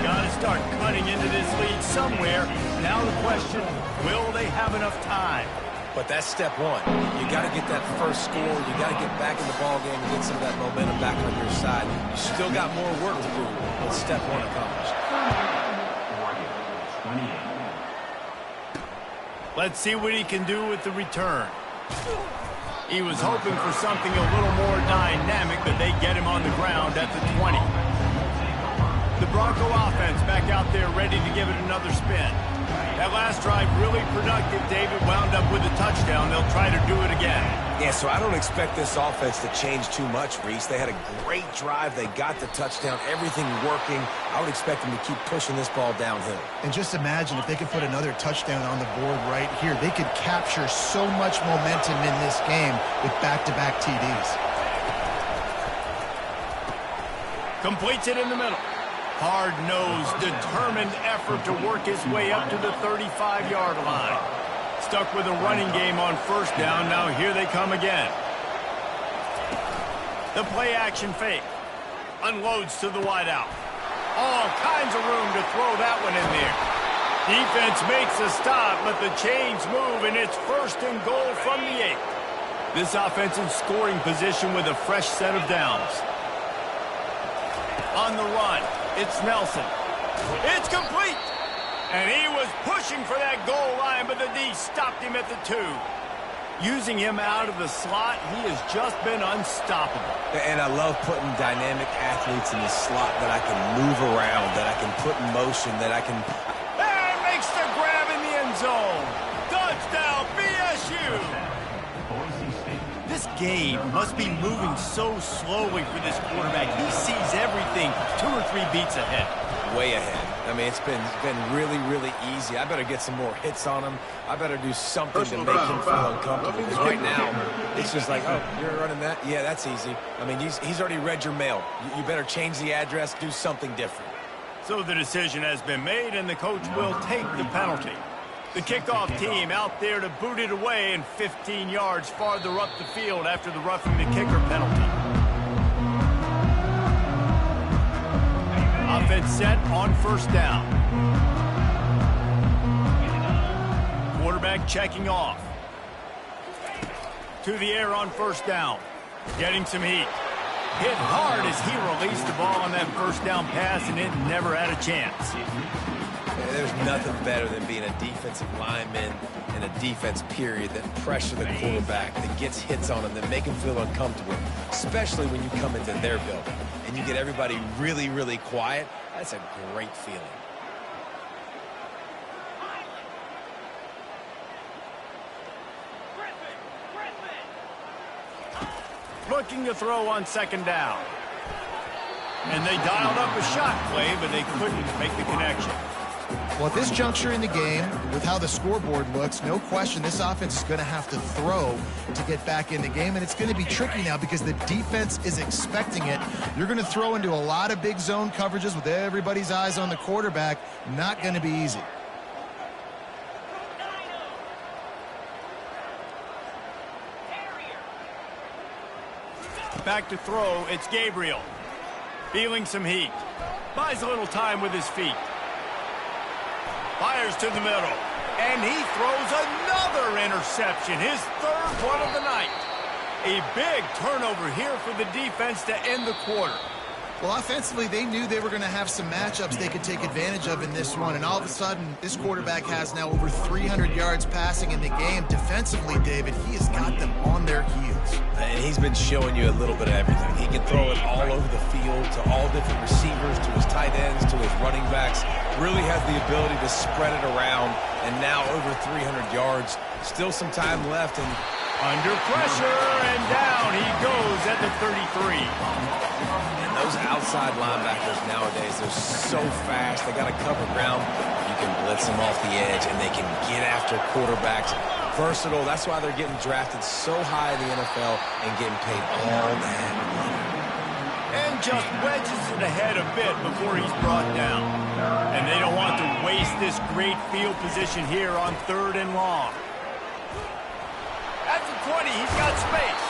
S1: Got to start cutting into this lead somewhere. Now the question, will they have enough time?
S3: But that's step one. You got to get that first score. You got to get back in the ball game and get some of that momentum back on your side. You still got more work to do, but step one accomplished.
S1: Let's see what he can do with the return. He was hoping for something a little more dynamic, but they get him on the ground at the 20. The Bronco offense back out there ready to give it another spin. That last drive really productive. David wound up with a touchdown. They'll try to do it again.
S3: Yeah, so I don't expect this offense to change too much, Reese. They had a great drive. They got the touchdown. Everything working. I would expect them to keep pushing this ball downhill.
S2: And just imagine if they could put another touchdown on the board right here. They could capture so much momentum in this game with back-to-back TDs.
S1: Completes it in the middle. Hard-nosed, determined effort to work his way up to the 35-yard line. Stuck with a running game on first down. Now here they come again. The play-action fake. Unloads to the wideout. All kinds of room to throw that one in there. Defense makes a stop, but the chains move, and it's first and goal from the 8. This offense in scoring position with a fresh set of downs. On the run. It's Nelson. It's complete. And he was pushing for that goal line, but the D stopped him at the 2. Using him out of the slot, he has just been unstoppable.
S3: And I love putting dynamic athletes in the slot that I can move around, that I can put in motion, that I can...
S1: And makes the grab in the end zone. Touchdown, BSU. This game must be moving so slowly for this quarterback. He sees everything 2 or 3 beats ahead.
S3: Way ahead. I mean, it's been really, really easy. I better get some more hits on him. I better do something to make him feel uncomfortable. Because right now, it's just like, oh, you're running that? Yeah, that's easy. I mean, he's already read your mail. You better change the address, do something different.
S1: So the decision has been made, and the coach will take the penalty. The kickoff team out there to boot it away and 15 yards farther up the field after the roughing the kicker penalty. Offense set on first down. Quarterback checking off. To the air on first down. Getting some heat. Hit hard as he released the ball on that first down pass, and it never had a chance.
S3: There's nothing better than being a defensive lineman and a defense period that pressure the quarterback, that gets hits on him, that make him feel uncomfortable, especially when you come into their building and you get everybody really, really quiet. That's a great feeling.
S1: Looking to throw on second down. And they dialed up a shot play, but they couldn't make the connection.
S2: Well, at this juncture in the game, with how the scoreboard looks, no question this offense is going to have to throw to get back in the game, and it's going to be tricky now because the defense is expecting it. You're going to throw into a lot of big zone coverages with everybody's eyes on the quarterback. Not going to be easy.
S1: Back to throw, it's Gabriel. Feeling some heat. Buys a little time with his feet. Fires to the middle. And he throws another interception, his third one of the night. A big turnover here for the defense to end the quarter.
S2: Well, offensively, they knew they were going to have some matchups they could take advantage of in this one, and all of a sudden, this quarterback has now over 300 yards passing in the game. Defensively, David, he has got them on their heels.
S3: And he's been showing you a little bit of everything. He can throw it all over the field to all different receivers, to his tight ends, to his running backs. Really has the ability to spread it around, and now over 300 yards. Still some time left, and
S1: under pressure, and down he goes at the 33.
S3: And those outside linebackers nowadays, they're so fast. They got to cover ground. You can blitz them off the edge, and they can get after quarterbacks. Versatile. That's why they're getting drafted so high in the NFL and getting paid all that money.
S1: And just wedges it ahead a bit before he's brought down. And they don't want to waste this great field position here on 3rd and long. At the 20, he's got space.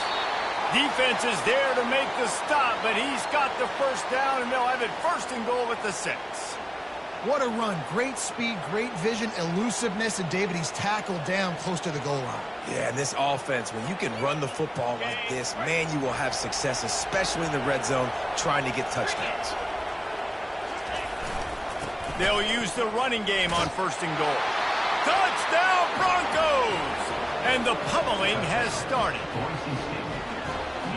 S1: Defense is there to make the stop, but he's got the first down, and they'll have it 1st and goal at the 6.
S2: What a run. Great speed, great vision, elusiveness, and David, he's tackled down close to the goal line.
S3: Yeah, and this offense, when you can run the football like this, man, you will have success, especially in the red zone, trying to get touchdowns.
S1: They'll use the running game on 1st and goal. Touchdown, Broncos! And the pummeling has started.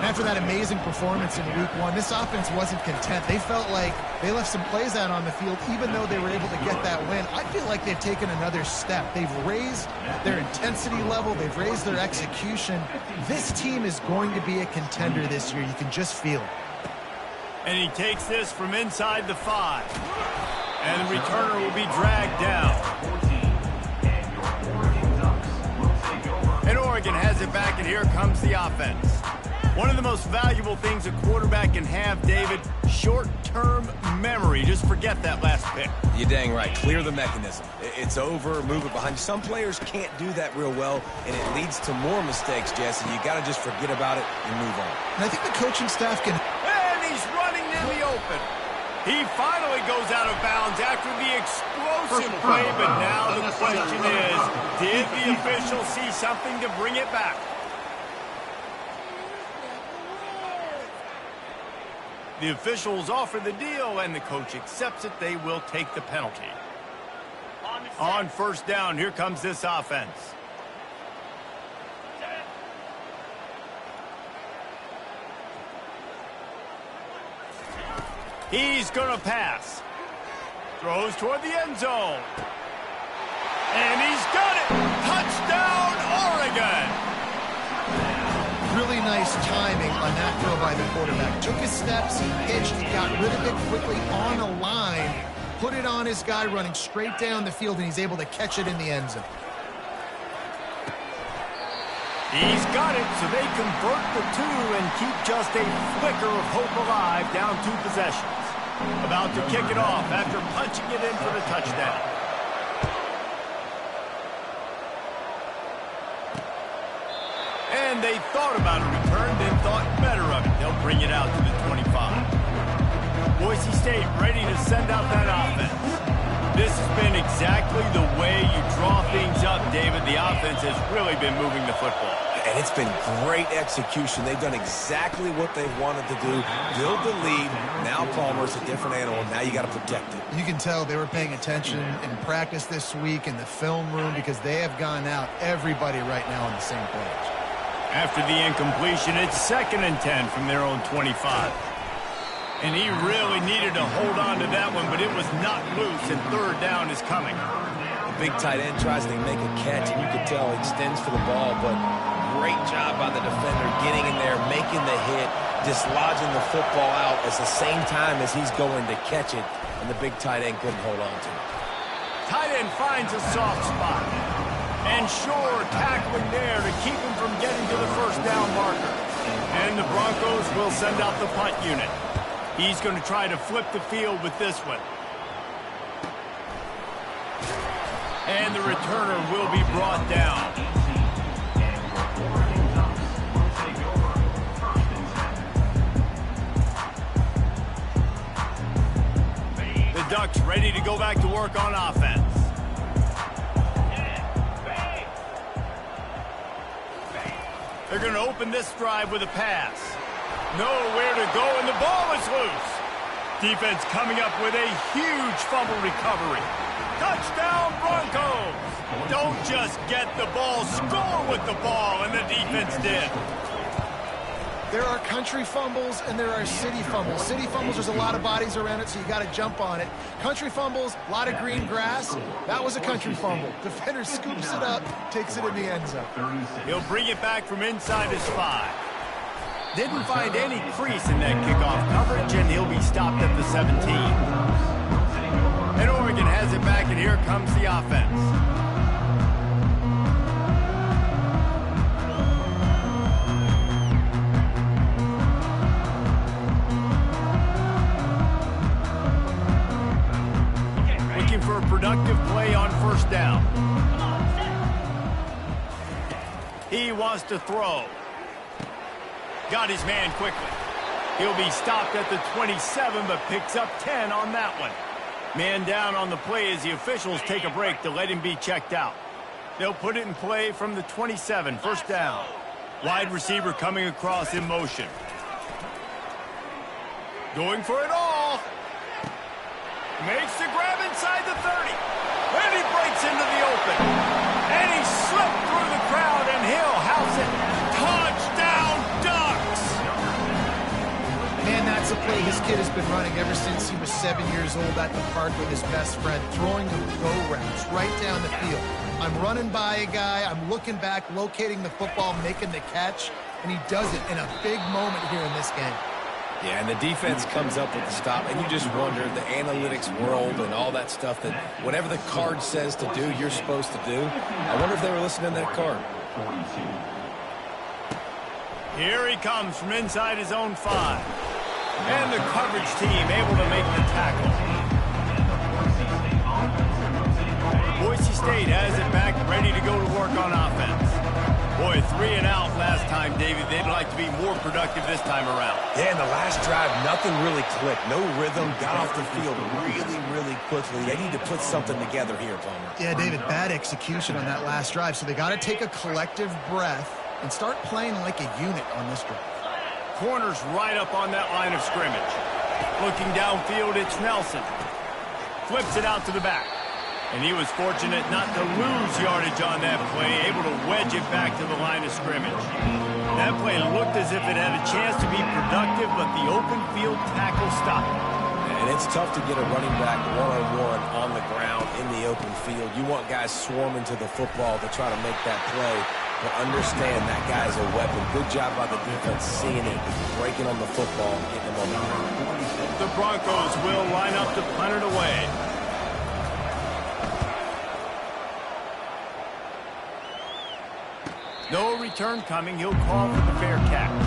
S2: After that amazing performance in Week 1, this offense wasn't content. They felt like they left some plays out on the field, even though they were able to get that win. I feel like they've taken another step. They've raised their intensity level. They've raised their execution. This team is going to be a contender this year. You can just feel it.
S1: And he takes this from inside the 5. And the returner will be dragged down. And Oregon has it back, and here comes the offense. One of the most valuable things a quarterback can have, David, short-term memory. Just forget that last pick.
S3: You're dang right. Clear the mechanism. It's over, move it behind you. Some players can't do that real well, and it leads to more mistakes, Jesse. You got to just forget about it and move on.
S2: And I think the coaching staff can...
S1: And he's running in the open. He finally goes out of bounds after the explosive play, but now the question is, did the official see something to bring it back? The officials offer the deal, and the coach accepts it. They will take the penalty. On 1st down, here comes this offense. He's going to pass. Throws toward the end zone. And he's got it. Touchdown, Oregon.
S2: Really nice timing on that throw by the quarterback. Took his steps, he pitched, he got rid of it quickly on a line, put it on his guy running straight down the field, and he's able to catch it in the end zone.
S1: He's got it, so they convert the 2 and keep just a flicker of hope alive, down 2 possessions. About to kick it off after punching it in for the touchdown. And they thought about a return, then thought better of it. They'll bring it out to the 25. Boise State ready to send out that offense. This has been exactly the way you draw things up, David. The offense has really been moving the football.
S3: And it's been great execution. They've done exactly what they've wanted to do. Build the lead. Now Palmer's a different animal. Now you got to protect it.
S2: You can tell they were paying attention in practice this week in the film room, because they have gone out everybody right now on the same page.
S1: After the incompletion, it's 2nd and 10 from their own 25. And he really needed to hold on to that one, but it was not loose, and 3rd down is coming.
S3: The big tight end tries to make a catch, and you can tell he extends for the ball, but great job by the defender getting in there, making the hit, dislodging the football out at the same time as he's going to catch it, and the big tight end couldn't hold on to it.
S1: Tight end finds a soft spot. And sure, tackling there to keep him from getting to the 1st down marker. And the Broncos will send out the punt unit. He's going to try to flip the field with this one. And the returner will be brought down. The Ducks ready to go back to work on offense. They're going to open this drive with a pass. Nowhere to go, and the ball is loose. Defense coming up with a huge fumble recovery. Touchdown, Broncos! Don't just get the ball, score with the ball, and the defense did.
S2: There are country fumbles and there are city fumbles. City fumbles, there's a lot of bodies around it, so you got to jump on it. Country fumbles, a lot of green grass. That was a country fumble. Defender scoops it up, takes it in the end zone.
S1: He'll bring it back from inside his 5. Didn't find any crease in that kickoff coverage, and he'll be stopped at the 17. And Oregon has it back, and here comes the offense. For a productive play on first down. He wants to throw. Got his man quickly. He'll be stopped at the 27, but picks up 10 on that one. Man down on the play as the officials take a break to let him be checked out. They'll put it in play from the 27, first down. Wide receiver coming across in motion. Going for it all. Makes the grab inside the 30. And he breaks into the open. And he slipped through the crowd, and he'll house it. Touchdown, Ducks!
S2: Man, that's a play his kid has been running ever since he was 7 years old at the park with his best friend, throwing the go routes right down the field. I'm running by a guy, I'm looking back, locating the football, making the catch, and he does it in a big moment here in this game.
S3: Yeah, and the defense comes up with the stop, and you just wonder, the analytics world and all that stuff, that whatever the card says to do, you're supposed to do. I wonder if they were listening to that card.
S1: Here he comes from inside his own 5. And the coverage team able to make the tackle. Boise State has it back, ready to go to work on offense. Boy, 3 and out last time, David. They'd like to be more productive this time around.
S3: Yeah, in the last drive, nothing really clicked. No rhythm, got off the field really quickly. They need to put something together here, Palmer.
S2: Yeah, David, bad execution on that last drive, so they got to take a collective breath and start playing like a unit on this drive.
S1: Corners right up on that line of scrimmage. Looking downfield, it's Nelson. Flips it out to the back. And he was fortunate not to lose yardage on that play, able to wedge it back to the line of scrimmage. That play looked as if it had a chance to be productive, but the open field tackle stopped it.
S3: And it's tough to get a running back one-on-one on the ground in the open field. You want guys swarming to the football to try to make that play, but understand that guy's a weapon. Good job by the defense seeing it, breaking on the football, and getting him on the ground.
S1: The Broncos will line up to punt it away. No return coming. He'll call for the fair catch.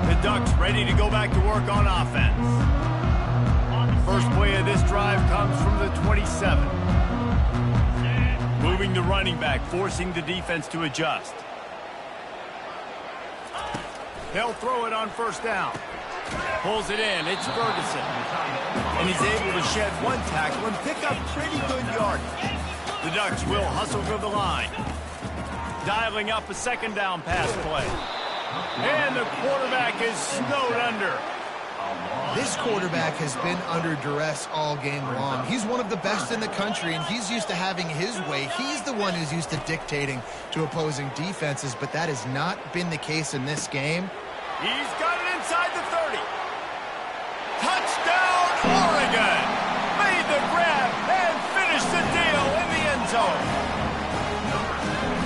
S1: The Ducks ready to go back to work on offense. First play of this drive comes from the 27. Moving the running back, forcing the defense to adjust. They'll throw it on first down. Pulls it in. It's Ferguson. And he's able to shed one tackle and pick up pretty good yardage. The Ducks will hustle to the line. Dialing up a second down pass play. And the quarterback is snowed under.
S2: This quarterback has been under duress all game long. He's one of the best in the country, and he's used to having his way. He's the one who's used to dictating to opposing defenses, but that has not been the case in this game.
S1: He's got it inside the 30. Touchdown, Oregon! Made the grab and finished the deal in the end zone.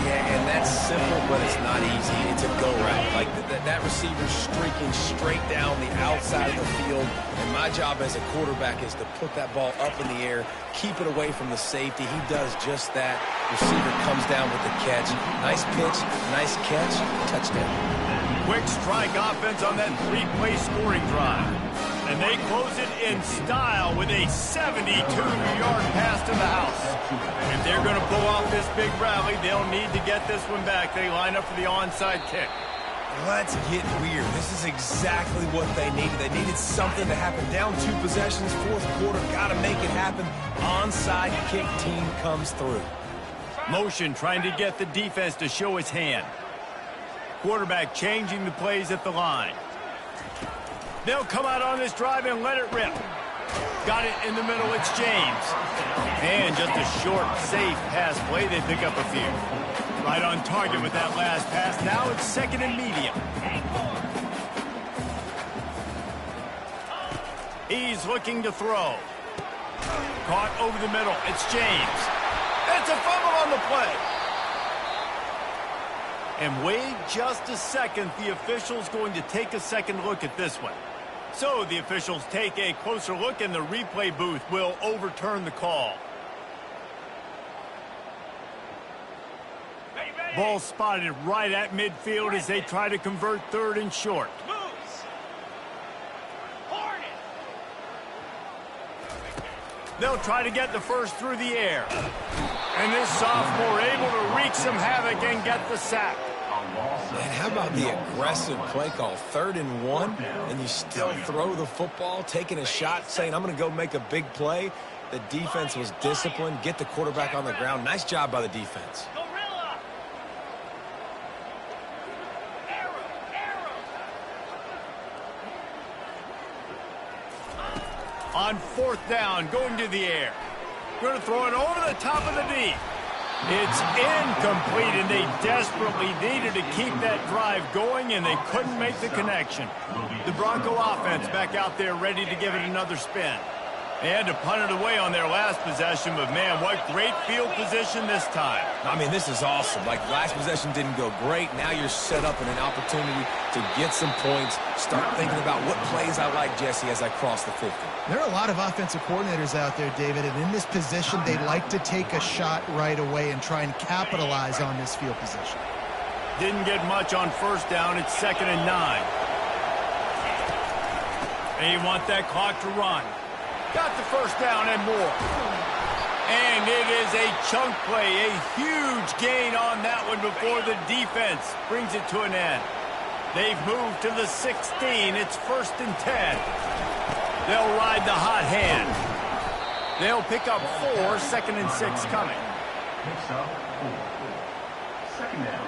S3: Yeah, and that's simple, but it's not easy. It's a go route. Like that receiver's streaking straight down the outside of the field, and my job as a quarterback is to put that ball up in the air, keep it away from the safety. He does just that. Receiver comes down with the catch. Nice pitch, nice catch, touchdown.
S1: Quick strike offense on that 3-play scoring drive. And they close it in style with a 72-yard pass to the house. If they're going to pull off this big rally, they'll need to get this one back. They line up for the onside kick.
S3: Let's get weird. This is exactly what they needed. They needed something to happen. Down 2 possessions, fourth quarter, got to make it happen. Onside kick team comes through.
S1: Motion trying to get the defense to show his hand. Quarterback changing the plays at the line. They'll come out on this drive and let it rip. Got it in the middle. It's James. And just a short, safe pass play. They pick up a few. Right on target with that last pass. Now it's second and medium. He's looking to throw. Caught over the middle. It's James. It's a fumble on the play. And wait just a second. The official's going to take a second look at this one. So the officials take a closer look, and the replay booth will overturn the call. Ball spotted right at midfield as they try to convert third and short. They'll try to get the first through the air. And this sophomore able to wreak some havoc and get the sack.
S3: Man, how about the aggressive play call? 3rd and 1, and you still throw the football, taking a shot, saying, I'm going to go make a big play. The defense was disciplined, get the quarterback on the ground. Nice job by the defense.
S1: On 4th down, going to the air. Going to throw it over the top of the D. It's incomplete, and they desperately needed to keep that drive going, and they couldn't make the connection. The Bronco offense back out there ready to give it another spin. They had to punt it away on their last possession, but, man, what great field position this time.
S3: I mean, this is awesome. Like, last possession didn't go great. Now you're set up in an opportunity to get some points, start thinking about what plays I like, Jesse, as I cross the 50.
S2: There are a lot of offensive coordinators out there, David, and in this position, they like to take a shot right away and try and capitalize on this field position.
S1: Didn't get much on 1st down. It's 2nd and 9. They want that clock to run. Got the 1st down and more. And it is a chunk play, a huge gain on that one before the defense brings it to an end. They've moved to the 16. It's 1st and 10. They'll ride the hot hand. They'll pick up 4, 2nd and 6 coming.
S5: Picks up 4. 2nd down.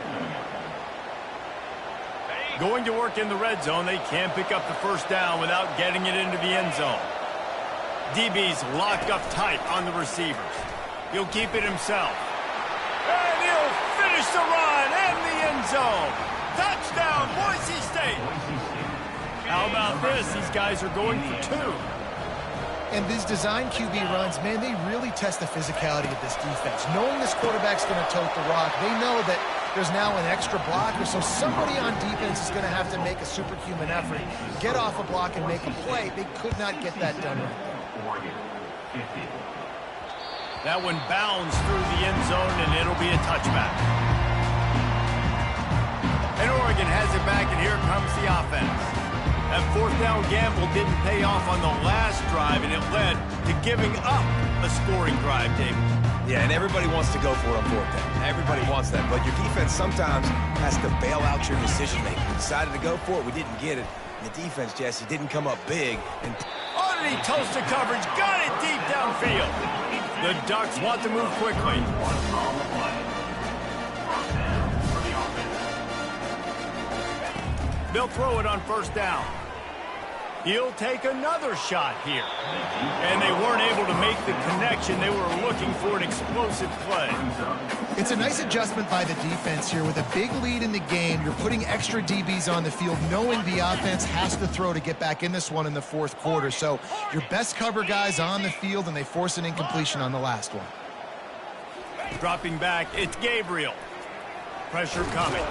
S1: Going to work in the red zone. They can't pick up the 1st down without getting it into the end zone. DB's locked up tight on the receivers. He'll keep it himself. And he'll finish the run in the end zone. Touchdown, Boise State. How about this? These guys are going for 2.
S2: And these design QB runs, man, they really test the physicality of this defense. Knowing this quarterback's going to tote the rock, they know that there's now an extra blocker, so somebody on defense is going to have to make a superhuman effort, get off a block and make a play. They could not get that done right there.
S1: That one bounds through the end zone, and it'll be a touchback. And Oregon has it back, and here comes the offense. That 4th down gamble didn't pay off on the last drive, and it led to giving up a scoring drive, David.
S3: Yeah, and everybody wants to go for it on 4th down. Everybody wants that, but your defense sometimes has to bail out your decision-making. We decided to go for it. We didn't get it. And the defense, Jesse, didn't come up big. And
S1: he toasted coverage, got it deep downfield. The Ducks want to move quickly. They'll throw it on 1st down. He'll take another shot here. And they weren't able to make the connection. They were looking for an explosive play.
S2: It's a nice adjustment by the defense here. With a big lead in the game, you're putting extra DBs on the field, knowing the offense has to throw to get back in this one in the 4th quarter. So your best cover guys on the field, and they force an incompletion on the last one.
S1: Dropping back, it's Gabriel. Pressure coming.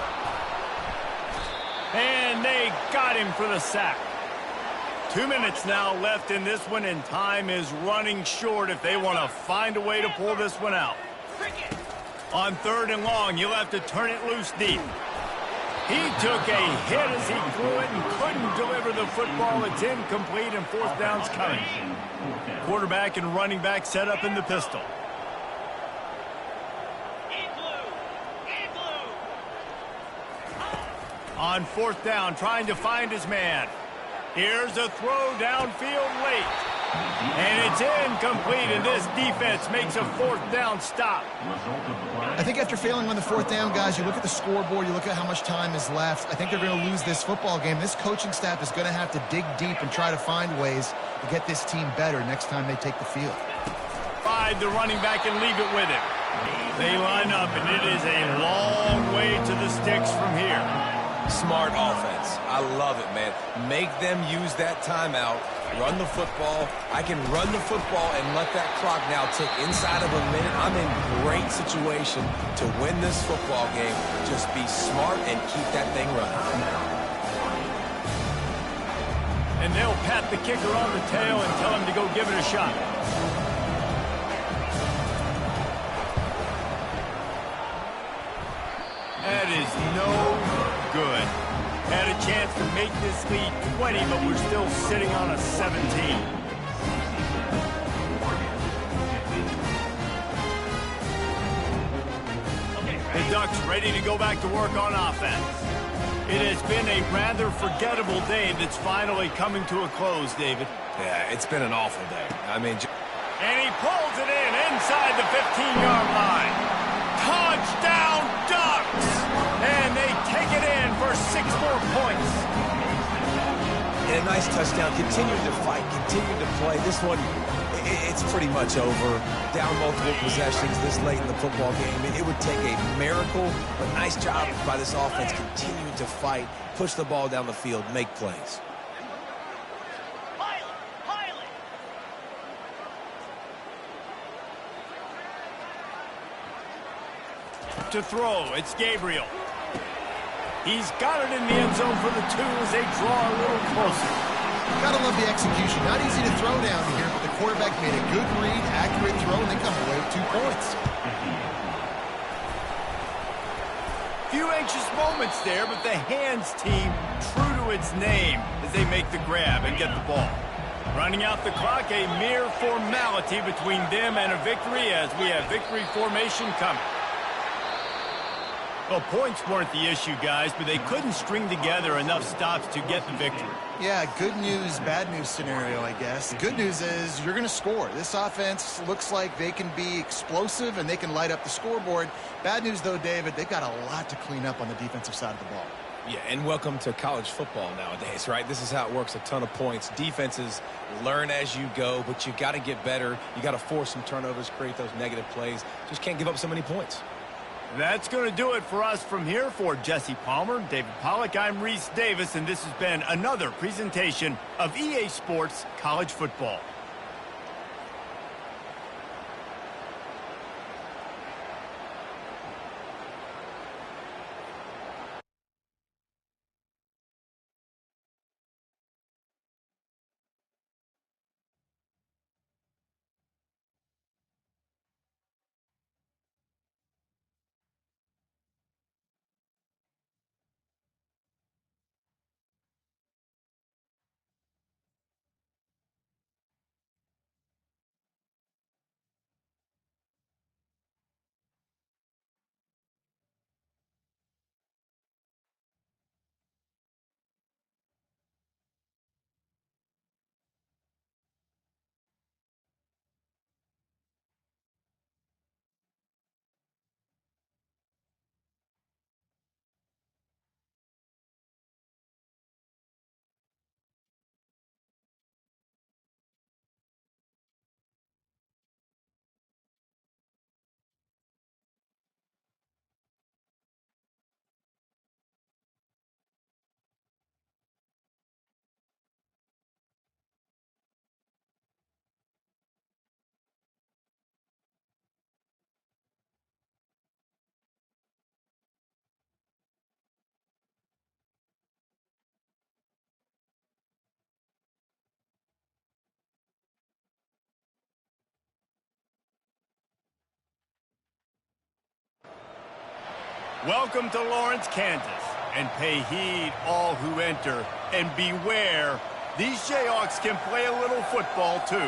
S1: And they got him for the sack. 2 minutes now left in this one, and time is running short if they want to find a way to pull this one out. On 3rd and long, you'll have to turn it loose deep. He took a hit as he threw it and couldn't deliver the football. It's incomplete, and 4th down's coming. Quarterback and running back set up in the pistol. On 4th down, trying to find his man. Here's a throw downfield late. And it's incomplete, and this defense makes a fourth down stop.
S2: I think after failing on the fourth down, guys, you look at the scoreboard, you look at how much time is left. I think they're going to lose this football game. This coaching staff is going to have to dig deep and try to find ways to get this team better next time they take the field.
S1: Find the running back and leave it with him. They line up, and it is a long way to the sticks from here.
S3: Smart offense. I love it, man. Make them use that timeout. Run the football. I can run the football and let that clock now tick inside of a minute. I'm in great situation to win this football game. Just be smart and keep that thing running.
S1: And they'll pat the kicker on the tail and tell him to go give it a shot. That is no good. Had a chance to make this lead 20, but we're still sitting on a 17. The Ducks ready to go back to work on offense. It has been a rather forgettable day that's finally coming to a close, David.
S3: Yeah, it's been an awful day. I mean...
S1: And he pulls it in inside the 15-yard line. Touchdown, Ducks! And they take it in for 6 more points.
S3: And a nice touchdown. Continued to fight, continued to play. This one, it's pretty much over. Down multiple possessions this late in the football game. It would take a miracle, but nice job by this offense continuing to fight, push the ball down the field, make plays.
S1: To throw, it's Gabriel. He's got it in the end zone for the 2 as they draw a little closer.
S2: Gotta love the execution. Not easy to throw down here, but the quarterback made a good read, accurate throw, and they come away with 2 points.
S1: Few anxious moments there, but the hands team true to its name as they make the grab and get the ball. Running out the clock, a mere formality between them and a victory as we have victory formation coming. Well, points weren't the issue, guys, but they couldn't string together enough stops to get the victory.
S2: Yeah, good news, bad news scenario, I guess. Good news is you're going to score. This offense looks like they can be explosive and they can light up the scoreboard. Bad news, though, David, they've got a lot to clean up on the defensive side of the ball.
S3: Yeah, and welcome to college football nowadays, right? This is how it works, a ton of points. Defenses learn as you go, but you got to get better. You got to force some turnovers, create those negative plays. Just can't give up so many points.
S1: That's going to do it for us from here. For Jesse Palmer, David Pollack, I'm Reese Davis, and this has been another presentation of EA Sports College Football. Welcome to Lawrence, Kansas, and pay heed all who enter, and beware, these Jayhawks can play a little football too.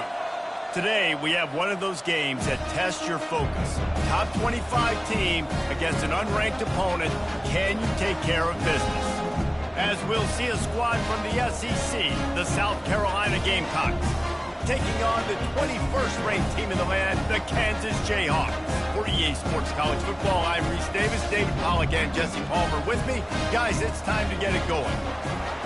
S1: Today, we have one of those games that tests your focus. Top 25 team against an unranked opponent. Can you take care of business? As we'll see a squad from the SEC, the South Carolina Gamecocks. taking on the 21st ranked team in the land, the Kansas Jayhawks. For EA Sports College Football, I'm Reese Davis, David Pollock, and Jesse Palmer with me. Guys, it's time to get it going.